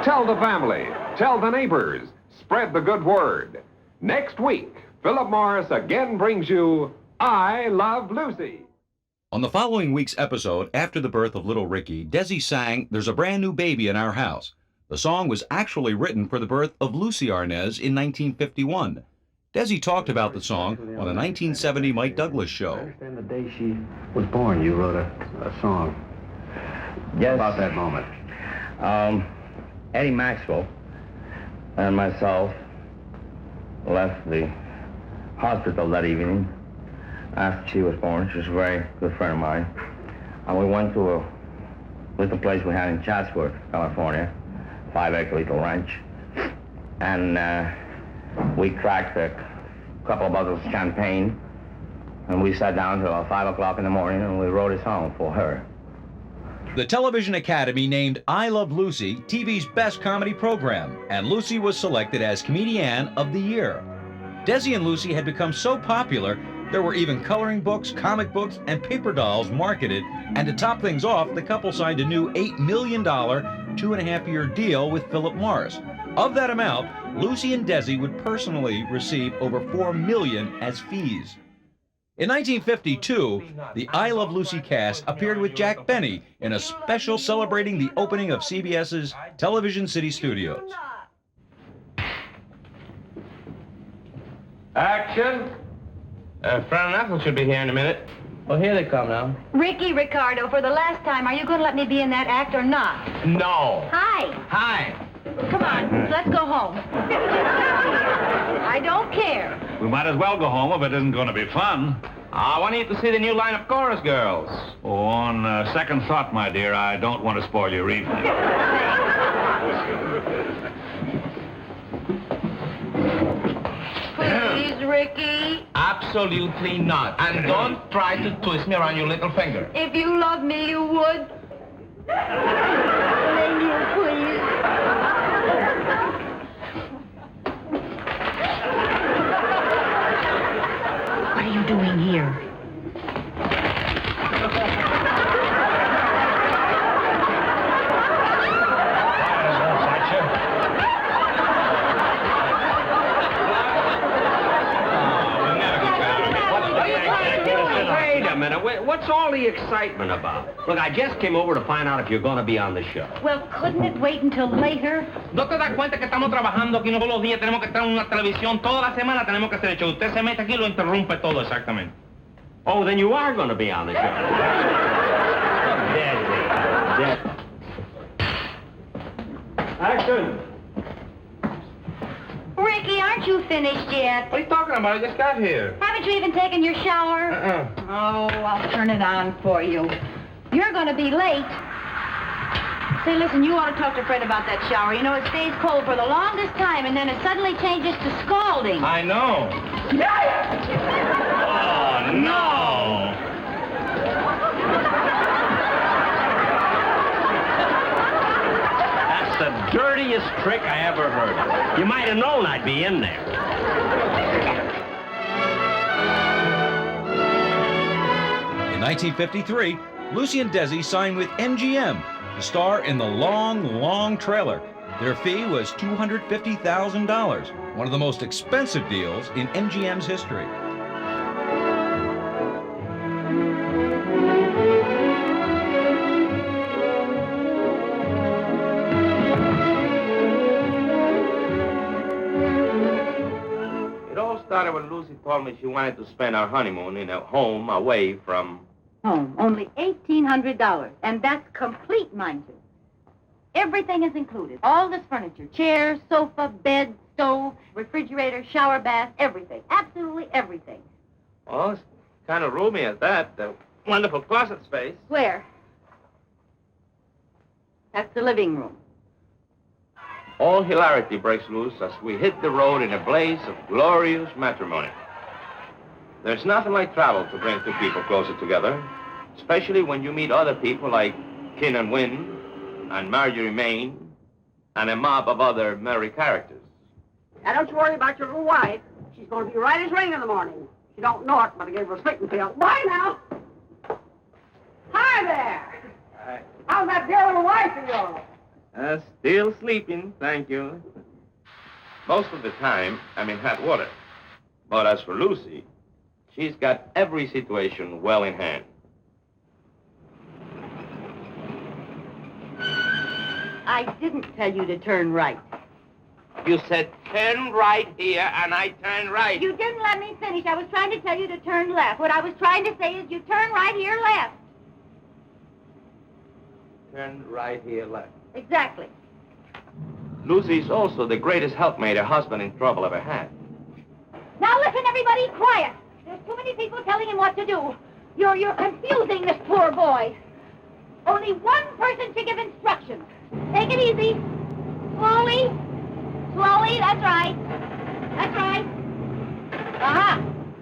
Tell the family, tell the neighbors, spread the good word. Next week, Philip Morris again brings you I Love Lucy. On the following week's episode, after the birth of little Ricky, Desi sang There's a Brand New Baby in Our House. The song was actually written for the birth of Lucy Arnaz in 1951. Desi talked about the song on a 1970 Mike Douglas show. The day she was born, you wrote a song. Yes. About that moment. Eddie Maxwell and myself left the hospital that evening after she was born. She was a very good friend of mine. And we went to a little place we had in Chatsworth, California, 5-acre little ranch. And we cracked a couple of bottles of champagne, and we sat down till about 5 o'clock in the morning, and we wrote a song for her. The Television Academy named I Love Lucy TV's best comedy program, and Lucy was selected as Comedienne of the Year. Desi and Lucy had become so popular, there were even coloring books, comic books, and paper dolls marketed, and to top things off, the couple signed a new $8 million, 2.5-year deal with Philip Morris. Of that amount, Lucy and Desi would personally receive over $4 million as fees. In 1952, the I Love Lucy cast appeared with Jack Benny in a special celebrating the opening of CBS's Television City Studios. Action! Fran and Ethel should be here in a minute. Well, here they come now. Ricky Ricardo, for the last time, are you going to let me be in that act or not? No. Hi. Hi. Come on, let's go home. I don't care. We might as well go home if it isn't going to be fun. I want you to see the new line of chorus girls. Oh, on second thought, my dear, I don't want to spoil your evening. Please, Ricky. Absolutely not. And don't try to twist me around your little finger. If you love me, you would. Thank you, please. doing here? Wait a minute. What's all the excitement about? Look, I just came over to find out if you're going to be on the show. Well, couldn't it wait until later? ¿No te das cuenta que estamos trabajando aquí todos los días? Tenemos que estar en una televisión. Toda la semana tenemos que hacer el show. Usted se mete aquí y lo interrumpe todo exactamente. Oh, then you are going to be on the show. Desi. Action. Ricky, aren't you finished yet? What are you talking about? I just got here. Haven't you even taken your shower? Oh, I'll turn it on for you. You're going to be late. Say, listen, you ought to talk to Fred about that shower. You know, it stays cold for the longest time, and then it suddenly changes to scalding. I know. Oh, no. That's the dirtiest trick I ever heard of. You might have known I'd be in there. In 1953, Lucy and Desi signed with MGM to star in The Long, Long Trailer. Their fee was $250,000, one of the most expensive deals in MGM's history. It all started when Lucy told me she wanted to spend our honeymoon in a home away from... Home. Only $1,800. And that's complete, mind you. Everything is included. All this furniture. Chairs, sofa, bed, stove, refrigerator, shower bath, everything. Absolutely everything. Well, it's kind of roomy at that. Wonderful closet space. Where? That's the living room. All hilarity breaks loose as we hit the road in a blaze of glorious matrimony. There's nothing like travel to bring two people closer together, especially when you meet other people like Keenan Wynn and Marjorie Main and a mob of other merry characters. Now, don't you worry about your little wife. She's going to be right as rain in the morning. She don't know it, but I gave her a sleeping pill. Bye now. Hi there. Hi. How's that dear little wife of yours? Still sleeping, thank you. Most of the time, I'm in hot water. But as for Lucy, she's got every situation well in hand. I didn't tell you to turn right. You said turn right here, and I turned right. You didn't let me finish. I was trying to tell you to turn left. What I was trying to say is you turn right here, left. Turn right here, left. Exactly. Lucy's also the greatest helpmate a husband in trouble ever had. Now listen, everybody, quiet. There's too many people telling him what to do. You're confusing this poor boy. Only one person should give instructions. Take it easy. Slowly. Slowly, that's right. That's right. Uh-huh.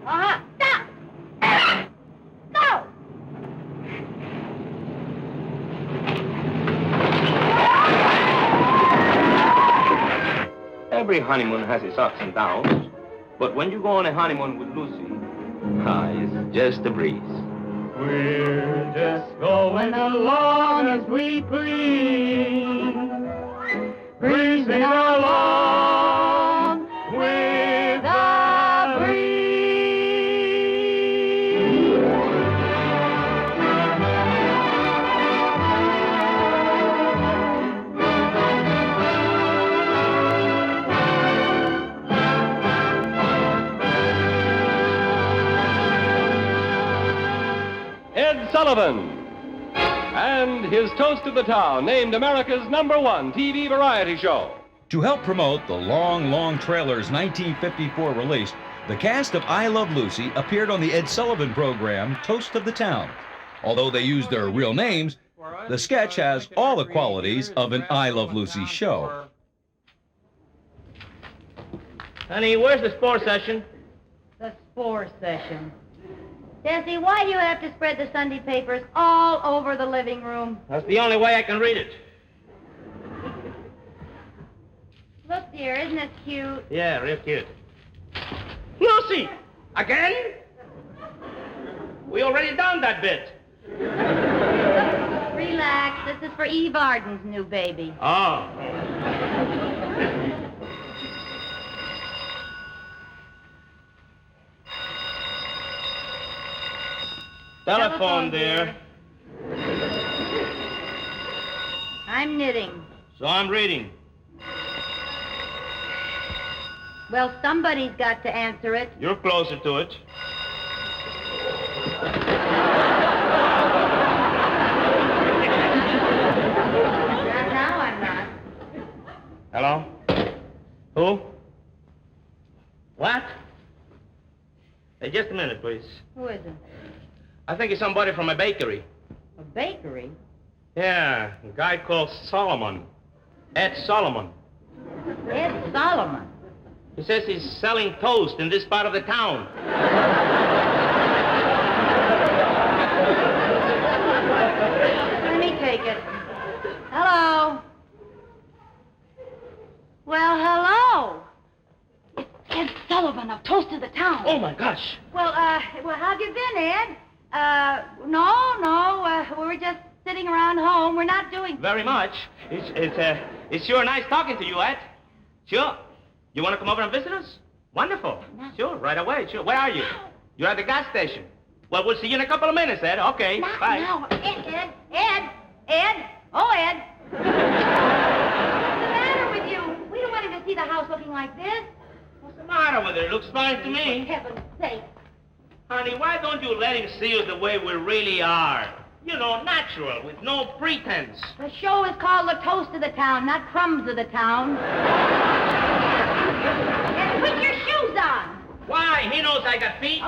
Uh-huh. Stop! Go! Every honeymoon has its ups and downs, but when you go on a honeymoon with Lucy, it's just a breeze. We're just going along as we please, breezing along with the breeze. Ed Sullivan and his Toast of the Town, named America's #1 TV variety show. To help promote the Long, Long Trailer's 1954 release, the cast of I Love Lucy appeared on the Ed Sullivan program, Toast of the Town. Although they used their real names, the sketch has all the qualities of an I Love Lucy show. Honey, where's the sports session? The spore session. Desi, why do you have to spread the Sunday papers all over the living room? That's the only way I can read it. Look, dear, isn't it cute? Yeah, real cute. Lucy! Again? We already done that bit. Relax. This is for Eve Arden's new baby. Oh. Telephone, dear. I'm knitting. So I'm reading. Well, somebody's got to answer it. You're closer to it. Now I'm not. Hello? Who? What? Hey, just a minute, please. Who is it? I think it's somebody from a bakery. A bakery? Yeah, a guy called Solomon. Ed Solomon. Ed Solomon. He says he's selling toast in this part of the town. Let me take it. Hello? Well, hello. It's Ed Sullivan of Toast of the Town. Oh, my gosh. Well, how've you been, Ed? No, we were just sitting around home. We're not doing... Very much. It's sure nice talking to you, Ed. Sure. You want to come over and visit us? Wonderful. No. Sure, right away. Sure. Where are you? You're at the gas station. Well, we'll see you in a couple of minutes, Ed. Okay, bye. No, Ed. Oh, Ed. What's the matter with you? We don't want him to see the house looking like this. What's the matter with it? It looks fine to me. For heaven's sake. Honey, why don't you let him see us the way we really are? You know, natural, with no pretense. The show is called The Toast of the Town, not Crumbs of the Town. And put your shoes on. Why? He knows I got feet. Oh.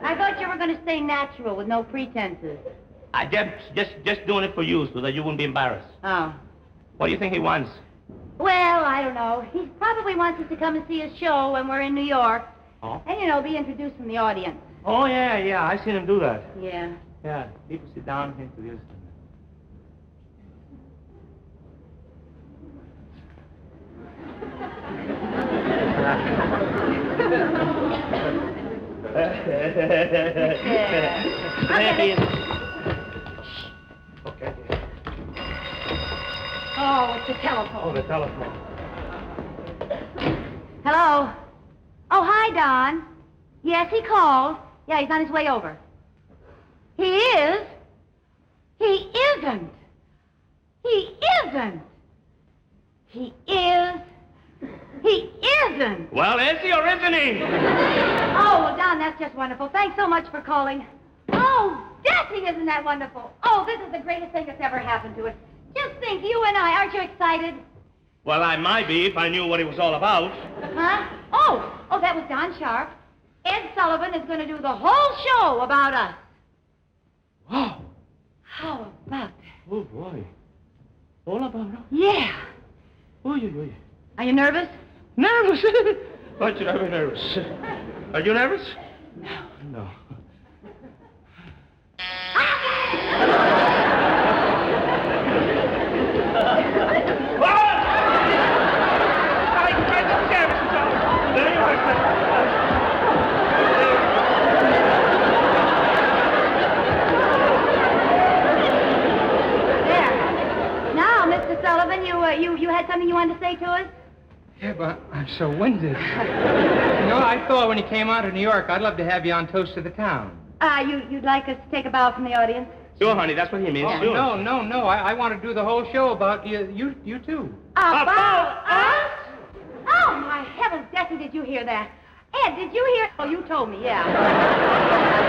I thought you were going to stay natural with no pretenses. I just doing it for you so that you wouldn't be embarrassed. Oh. What do you think he wants? Well, I don't know. He probably wants us to come and see his show when we're in New York. Oh? And, be introduced from the audience. Oh, yeah, I seen him do that. Yeah. Yeah, people sit down and introduce him. Okay. Oh, it's the telephone. Oh, the telephone. Hello? Oh, hi, Don. Yes, he called. Yeah, he's on his way over. He is? He isn't. He isn't. He is. He isn't. Well, is he or isn't he? Oh, well, Don, that's just wonderful. Thanks so much for calling. Oh, Desi, isn't that wonderful? Oh, this is the greatest thing that's ever happened to us. Just think, you and I, aren't you excited? Well, I might be if I knew what it was all about. Huh? Oh, that was Don Sharp. Ed Sullivan is going to do the whole show about us. Wow. How about that? Oh, boy. All about us? Yeah. Oy. Are you nervous? Nervous? Why should I be nervous? Are you nervous? No. Sullivan, you had something you wanted to say to us? Yeah, but I'm so winded. I thought when you came out of New York, I'd love to have you on Toast of the Town. You'd like us to take a bow from the audience? Sure, honey, that's what he means. Oh, sure. No. I want to do the whole show about you too. About us? Oh, my heavens, Desi, did you hear that? Ed, did you hear? Oh, you told me, yeah.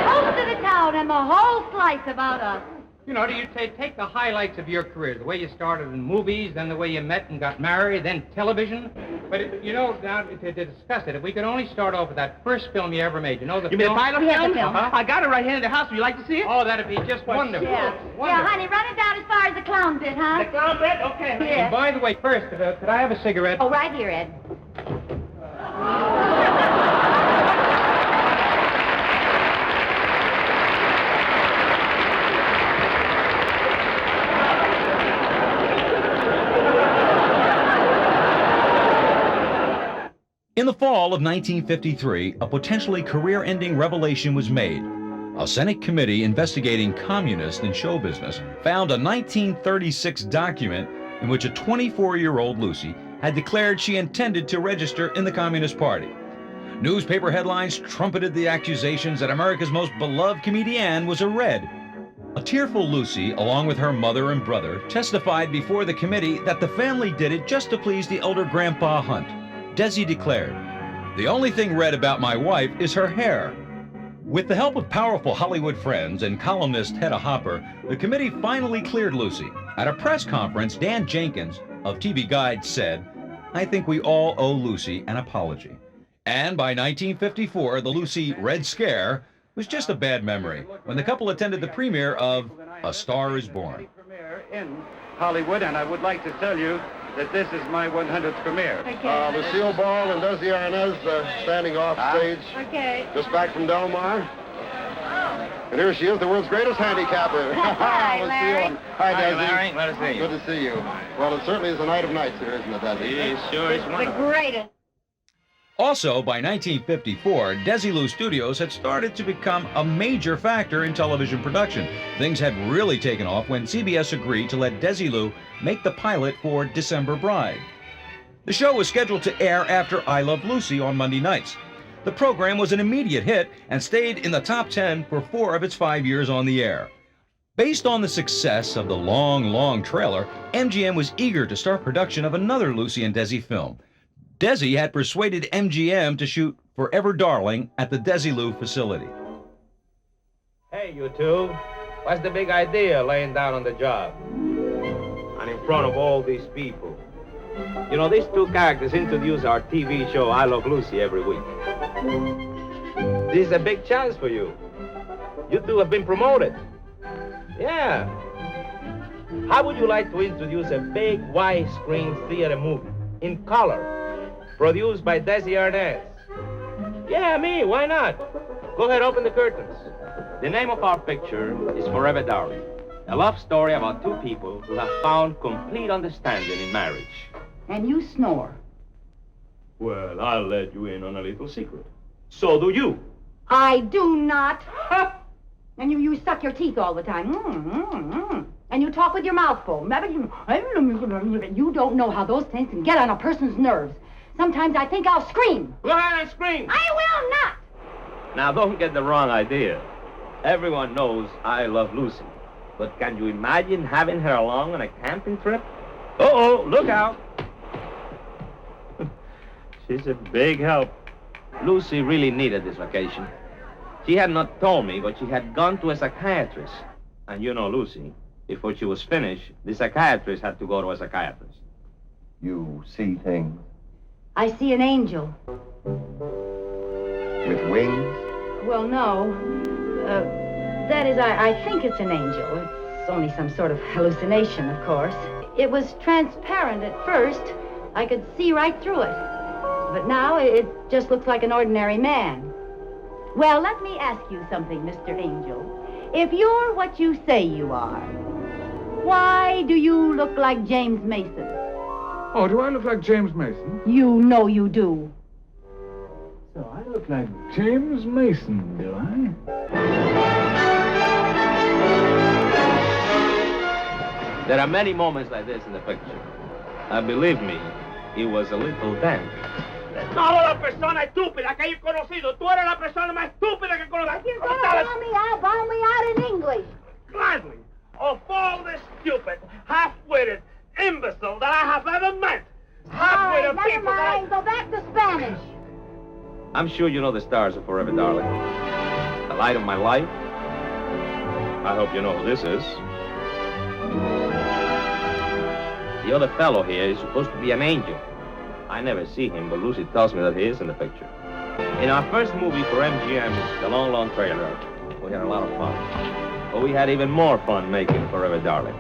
Toast of the Town and the whole slice about us. Do you take the highlights of your career, the way you started in movies, then the way you met and got married, then television. But, now, to discuss it, if we could only start off with that first film you ever made, the You mean the pilot Yeah, film? the film. I got it right here in the house. Would you like to see it? Oh, that'd be just wonderful. Yeah. Wonderful. Yeah, honey, run it down as far as the clown bit, huh? The clown bit? Okay. Yeah. And by the way, first, could I have a cigarette? Oh, right here, Ed. In the fall of 1953, a potentially career-ending revelation was made. A Senate committee investigating communists in show business found a 1936 document in which a 24-year-old Lucy had declared she intended to register in the Communist Party. Newspaper headlines trumpeted the accusations that America's most beloved comedienne was a Red. A tearful Lucy, along with her mother and brother, testified before the committee that the family did it just to please the elder Grandpa Hunt. Desi declared, "The only thing red about my wife is her hair." With the help of powerful Hollywood friends and columnist Hedda Hopper, the committee finally cleared Lucy. At a press conference, Dan Jenkins of TV Guide said, "I think we all owe Lucy an apology." And by 1954, the Lucy Red Scare was just a bad memory when the couple attended the premiere of A Star is Born. In Hollywood, and I would like to tell you that this is my 100th premiere. Lucille Ball and Desi Arnaz standing off stage. Okay. Just back from Del Mar. And here she is, the world's greatest handicapper. Hi, Larry. Hi, Desi. Larry. Glad to see you. Good to see you. Well, it certainly is a night of nights here, isn't it, Desi? It sure is The wonderful. greatest. Also, by 1954, Desilu Studios had started to become a major factor in television production. Things had really taken off when CBS agreed to let Desilu make the pilot for December Bride. The show was scheduled to air after I Love Lucy on Monday nights. The program was an immediate hit and stayed in the top 10 for 4 of its 5 years on the air. Based on the success of the long trailer, MGM was eager to start production of another Lucy and Desi film. Desi had persuaded MGM to shoot Forever Darling at the Desilu facility. Hey, you two. What's the big idea laying down on the job? And in front of all these people. You know, these two characters introduce our TV show I Love Lucy every week. This is a big chance for you. You two have been promoted. Yeah. How would you like to introduce a big widescreen theater movie in color? Produced by Desi Arnaz. Yeah, me, why not? Go ahead, open the curtains. The name of our picture is Forever Darling, a love story about two people who have found complete understanding in marriage. And you snore. Well, I'll let you in on a little secret. So do you. I do not. And you suck your teeth all the time. And you talk with your mouth full. You don't know how those things can get on a person's nerves. Sometimes I think I'll scream. Go ahead and scream. I will not. Now, don't get the wrong idea. Everyone knows I Love Lucy. But can you imagine having her along on a camping trip? Uh-oh, look out. She's a big help. Lucy really needed this vacation. She had not told me, but she had gone to a psychiatrist. And you know, Lucy, before she was finished, the psychiatrist had to go to a psychiatrist. You see things I see an angel. with wings? Well, no. That is, I think it's an angel. It's only some sort of hallucination, of course. It was transparent at first. I could see right through it. But now it just looks like an ordinary man. Well, let me ask you something, Mr. Angel. If you're what you say you are, why do you look like James Mason? Oh, do I look like James Mason? You know you do. So I look like James Mason, do I? There are many moments like this in the picture. And believe me, it was a little damp. No, la persona estúpida que he conocido. Tú eres la persona más estúpida que he conocido. You're going to bawl me out in English. Gladly, of all the stupid, half-witted imbecile that I have ever met. Half-witted never people mind. Go back to Spanish. I'm sure you know the stars of Forever Darling. The light of my life. I hope you know who this is. The other fellow here is supposed to be an angel. I never see him, but Lucy tells me that he is in the picture. In our first movie for MGM, The Long Trailer, we had a lot of fun. But we had even more fun making Forever Darling.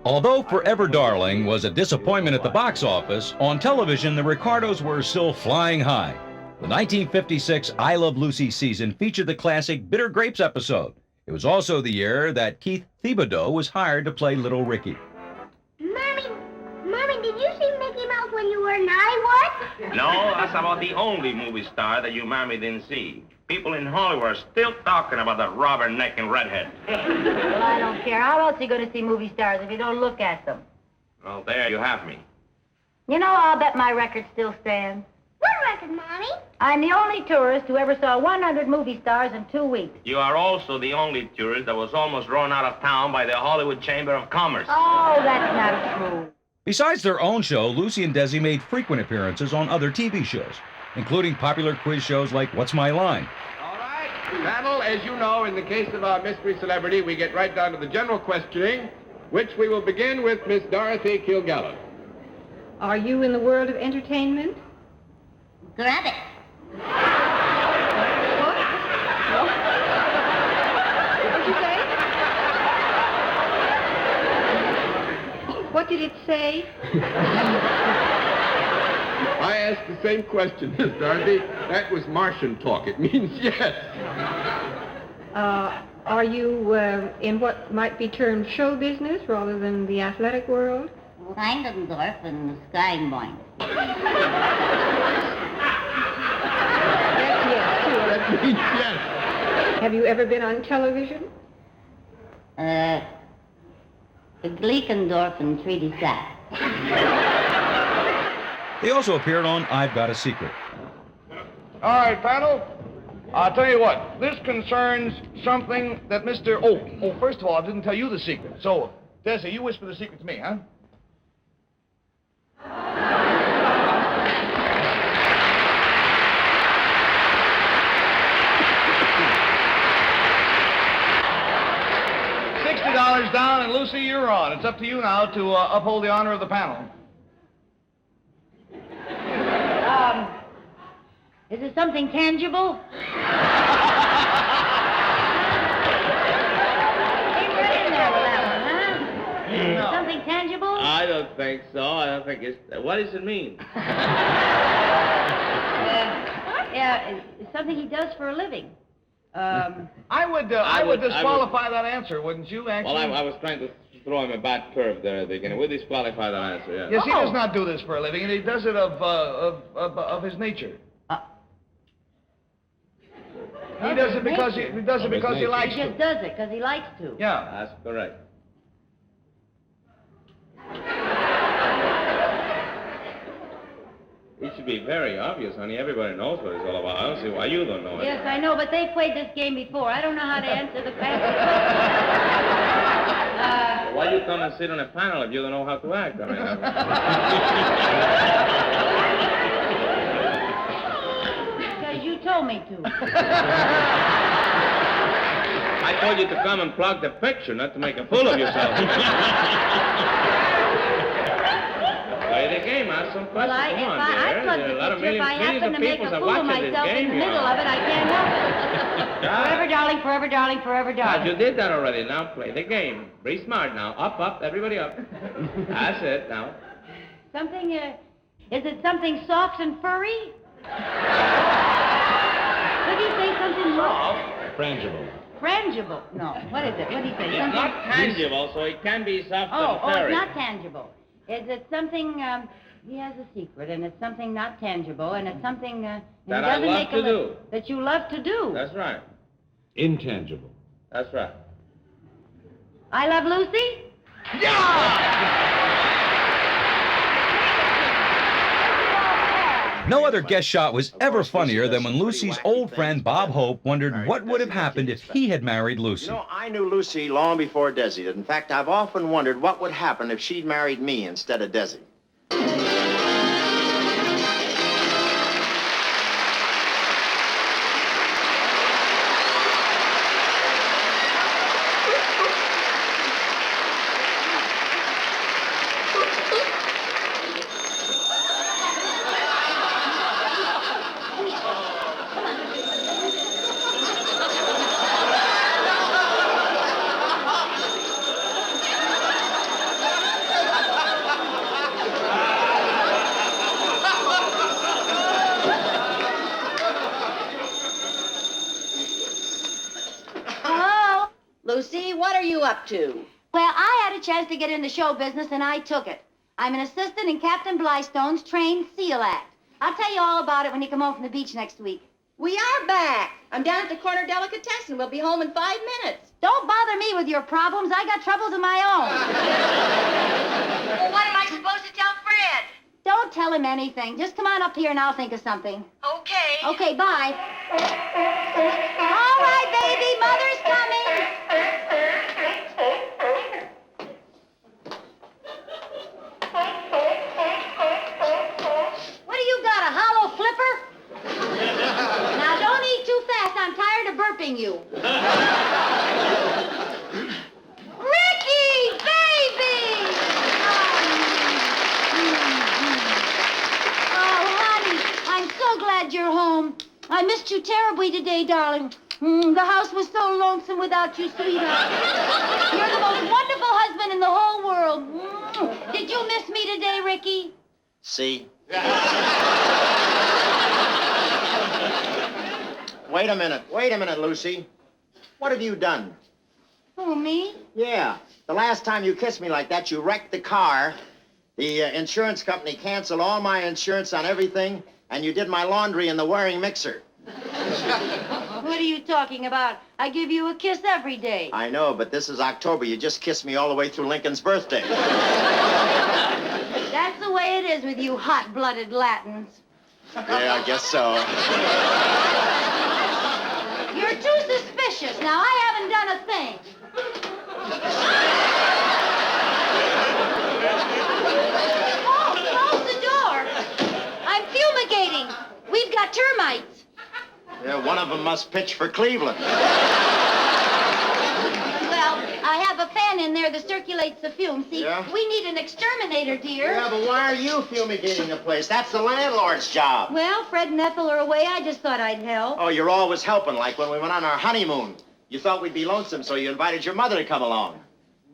Although Forever Darling was a disappointment at the box office, on television the Ricardos were still flying high. The 1956 I Love Lucy season featured the classic Bitter Grapes episode. It was also the year that Keith Thibodeau was hired to play Little Ricky. Mommy, did you see Mickey Mouse when you were 9, what? No, that's about the only movie star that you married didn't see. People in Hollywood are still talking about that rubber-necking redhead. Well, I don't care. How else are you going to see movie stars if you don't look at them? Well, there you have me. You know, I'll bet my record still stands. What record, Mommy? I'm the only tourist who ever saw 100 movie stars in 2 weeks. You are also the only tourist that was almost run out of town by the Hollywood Chamber of Commerce. Oh, that's not true. Besides their own show, Lucy and Desi made frequent appearances on other TV shows, including popular quiz shows like What's My Line? Panel, as you know, in the case of our mystery celebrity, we get right down to the general questioning, which we will begin with Miss Dorothy Kilgallen. Are you in the world of entertainment? Grab it. What did you say? What did it say? I asked the same question, Miss Dorothy. That was Martian talk. It means yes. Are you in what might be termed show business rather than the athletic world? Reindendorf and Skyboing. That's yes, too. That means yes. Have you ever been on television? Gleekendorf and Treaty Sat. They also appeared on I've Got a Secret. All right, panel. I'll tell you what. This concerns something that Mr. Oh, first of all, I didn't tell you the secret. So, Desi, you whisper the secret to me, huh? $60 down, and Lucy, you're on. It's up to you now to uphold the honor of the panel. Is it something tangible? We were in there with that one, huh? Is it something tangible? I don't think so. I don't think it's... What does it mean? Yeah, it's something he does for a living. I would disqualify that answer, wouldn't you, actually? Well, I was trying to throw him a bad curve there at the beginning. We'll disqualify that answer, yeah. Yes, he does not do this for a living, and he does it of his nature. He does it because he likes to. He just does it because he likes to. Yeah. That's correct. It should be very obvious, honey. Everybody knows what it's all about. I don't see why you don't know it. Yes, I know, but they played this game before. I don't know how to answer the question. Why you come and sit on a panel if you don't know how to act? I mean, because you told me to. I told you to come and plug the picture, not to make a fool of yourself. Play the game, ask some questions. Well, Come on, I plug the picture. If I happen to make a fool of myself in the middle of it, I can't help it. Forever, darling, forever, darling, forever, darling. You did that already. Now play the game. Be smart now. Up, up, everybody up. That's it, now. Something, is it something soft and furry? Did he say something soft? Frangible. Frangible? No. What is it? What did he say? It's Something... not tangible, so it can be soft and Oh, furry. it's not tangible. Is it something, he has a secret, and it's something not tangible, and it's something, that he I doesn't love make to do. That you love to do. That's right. Intangible. That's right. I Love Lucy? No other guest shot was ever funnier than when Lucy's old friend Bob Hope wondered what would have happened if he had married Lucy. You know, I knew Lucy long before Desi did. In fact, I've often wondered what would happen if she'd married me instead of Desi. Lucy, what are you up to? Well, I had a chance to get into show business, and I took it. I'm an assistant in Captain Blystone's trained SEAL act. I'll tell you all about it when you come home from the beach next week. We are back. I'm down at the corner delicatessen. We'll be home in 5 minutes. Don't bother me with your problems. I got troubles of my own. Well, what am I supposed to tell Fred? Don't tell him anything. Just come on up here and I'll think of something. Okay. Okay, bye. All right, baby. Mother's coming. What do you got, a hollow flipper? Now, don't eat too fast. I'm tired of burping you. Ricky, baby! Oh, honey, I'm so glad you're home. I missed you terribly today, darling. The house was so lonesome without you, sweetheart. You're the most wonderful husband in the whole world. Did you miss me today, Ricky? See? Wait a minute, Lucy. What have you done? Who, me? Yeah. The last time you kissed me like that, you wrecked the car. The insurance company canceled all my insurance on everything, and you did my laundry in the whirring mixer. What are you talking about? I give you a kiss every day. I know, but this is October. You just kissed me all the way through Lincoln's birthday. That's the way it is with you hot-blooded Latins. Yeah, I guess so. You're too suspicious. Now, I haven't done a thing. Oh, close the door. I'm fumigating. We've got termites. Yeah, one of them must pitch for Cleveland. Well, I have a fan in there that circulates the fumes. See, Yeah? we need an exterminator, dear. Yeah, but why are you fumigating the place? That's the landlord's job. Well, Fred and Ethel are away. I just thought I'd help. Oh, you're always helping, like when we went on our honeymoon. You thought we'd be lonesome, so you invited your mother to come along.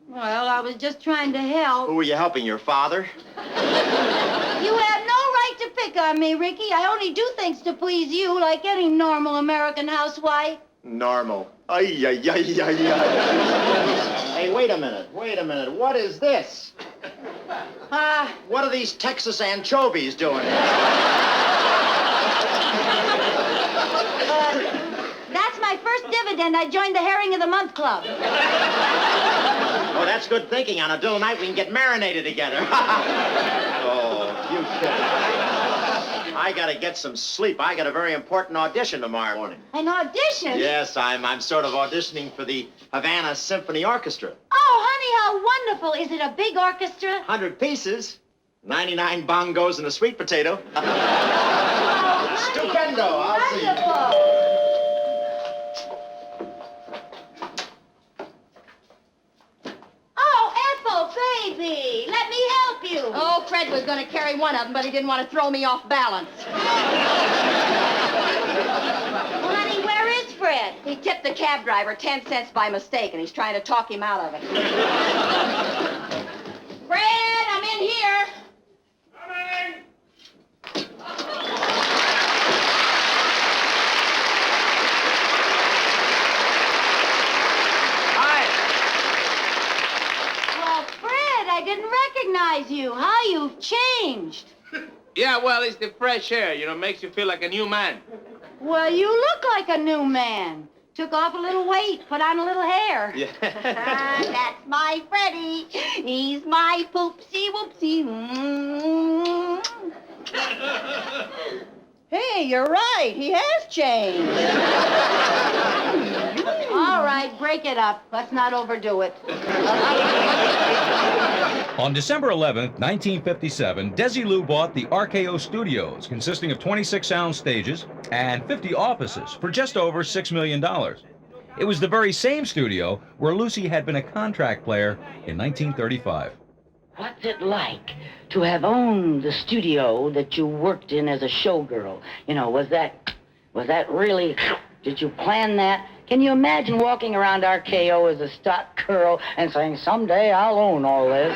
Well, I was just trying to help. Who were you helping, your father? You have no right to pick on me, Ricky. I only do things to please you, like any normal American housewife. Normal. Ay, ay, ay, ay, ay. Hey, wait a minute. What is this? What are these Texas anchovies doing? That's my first dividend. I joined the Herring of the Month Club. Oh, that's good thinking. On a dull night, we can get marinated together. Oh, you kidding. I gotta get some sleep. I got a very important audition tomorrow morning. An audition? Yes, I'm sort of auditioning for the Havana Symphony Orchestra. Oh, honey, how wonderful. Is it a big orchestra? 100 pieces, 99 bongos and a sweet potato. Stupendo, I'll see you. Baby, let me help you. Oh, Fred was going to carry one of them, but he didn't want to throw me off balance. Honey, where is Fred? He tipped the cab driver 10 cents by mistake, and he's trying to talk him out of it. Fred, I'm in here. I didn't recognize you. How you've changed. Yeah, well, it's the fresh air, makes you feel like a new man. Well, you look like a new man. Took off a little weight, put on a little hair. Yeah. That's my Freddie. He's my poopsie whoopsie. Hey, you're right. He has changed. All right, break it up. Let's not overdo it. On December 11th, 1957, Desi Lou bought the RKO Studios, consisting of 26 sound stages and 50 offices, for just over $6 million. It was the very same studio where Lucy had been a contract player in 1935. What's it like to have owned the studio that you worked in as a showgirl? Was that really, did you plan that? Can you imagine walking around RKO as a stock girl and saying, someday I'll own all this?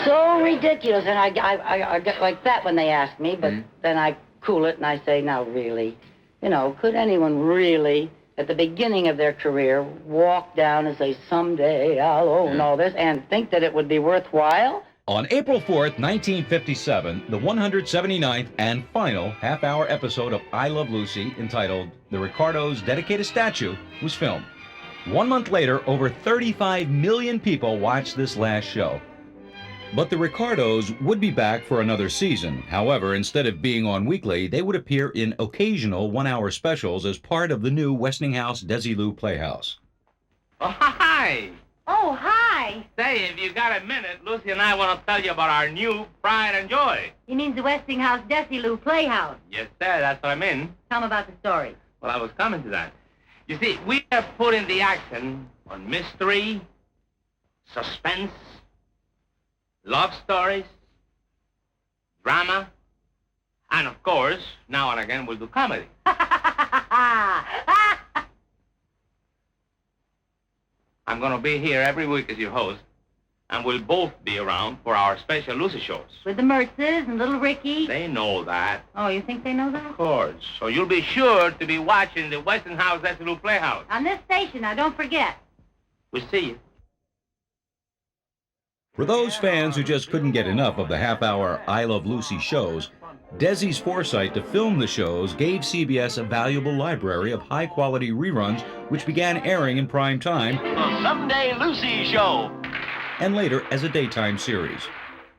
So ridiculous. And I get like that when they ask me, but then I cool it and I say, now really, could anyone really at the beginning of their career, walk down and say, someday I'll own all this, and think that it would be worthwhile? On April 4th, 1957, the 179th and final half-hour episode of I Love Lucy, entitled The Ricardos Dedicate a Statue, was filmed. 1 month later, over 35 million people watched this last show. But the Ricardos would be back for another season. However, instead of being on weekly, they would appear in occasional one-hour specials as part of the new Westinghouse Desilu Playhouse. Oh, hi! Oh, hi. Say, if you got a minute, Lucy and I want to tell you about our new pride and joy. He means the Westinghouse Desilu Playhouse. Yes, sir, that's what I mean. Tell him about the story. Well, I was coming to that. You see, we have put in the action on mystery, suspense, love stories, drama, and of course, now and again we'll do comedy. I'm going to be here every week as your host, and we'll both be around for our special Lucy shows. With the Mertzes and little Ricky. They know that. Oh, you think they know that? Of course. So you'll be sure to be watching the Westinghouse Desilu Playhouse. On this station, now don't forget. We'll see you. For those fans who just couldn't get enough of the half-hour I Love Lucy shows, Desi's foresight to film the shows gave CBS a valuable library of high-quality reruns which began airing in prime time The Someday Lucy Show. and later as a daytime series.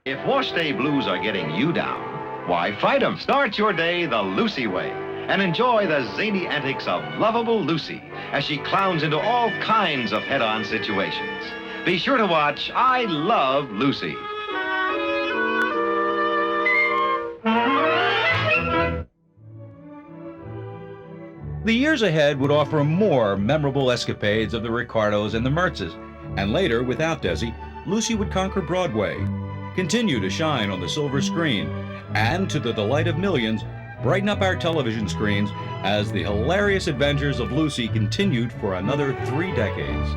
If wash day blues are getting you down, why fight 'em? Start your day the Lucy way and enjoy the zany antics of lovable Lucy as she clowns into all kinds of head-on situations. Be sure to watch I Love Lucy. The years ahead would offer more memorable escapades of the Ricardos and the Mertzes, and later, without Desi, Lucy would conquer Broadway, continue to shine on the silver screen, and to the delight of millions, brighten up our television screens as the hilarious adventures of Lucy continued for another 3 decades.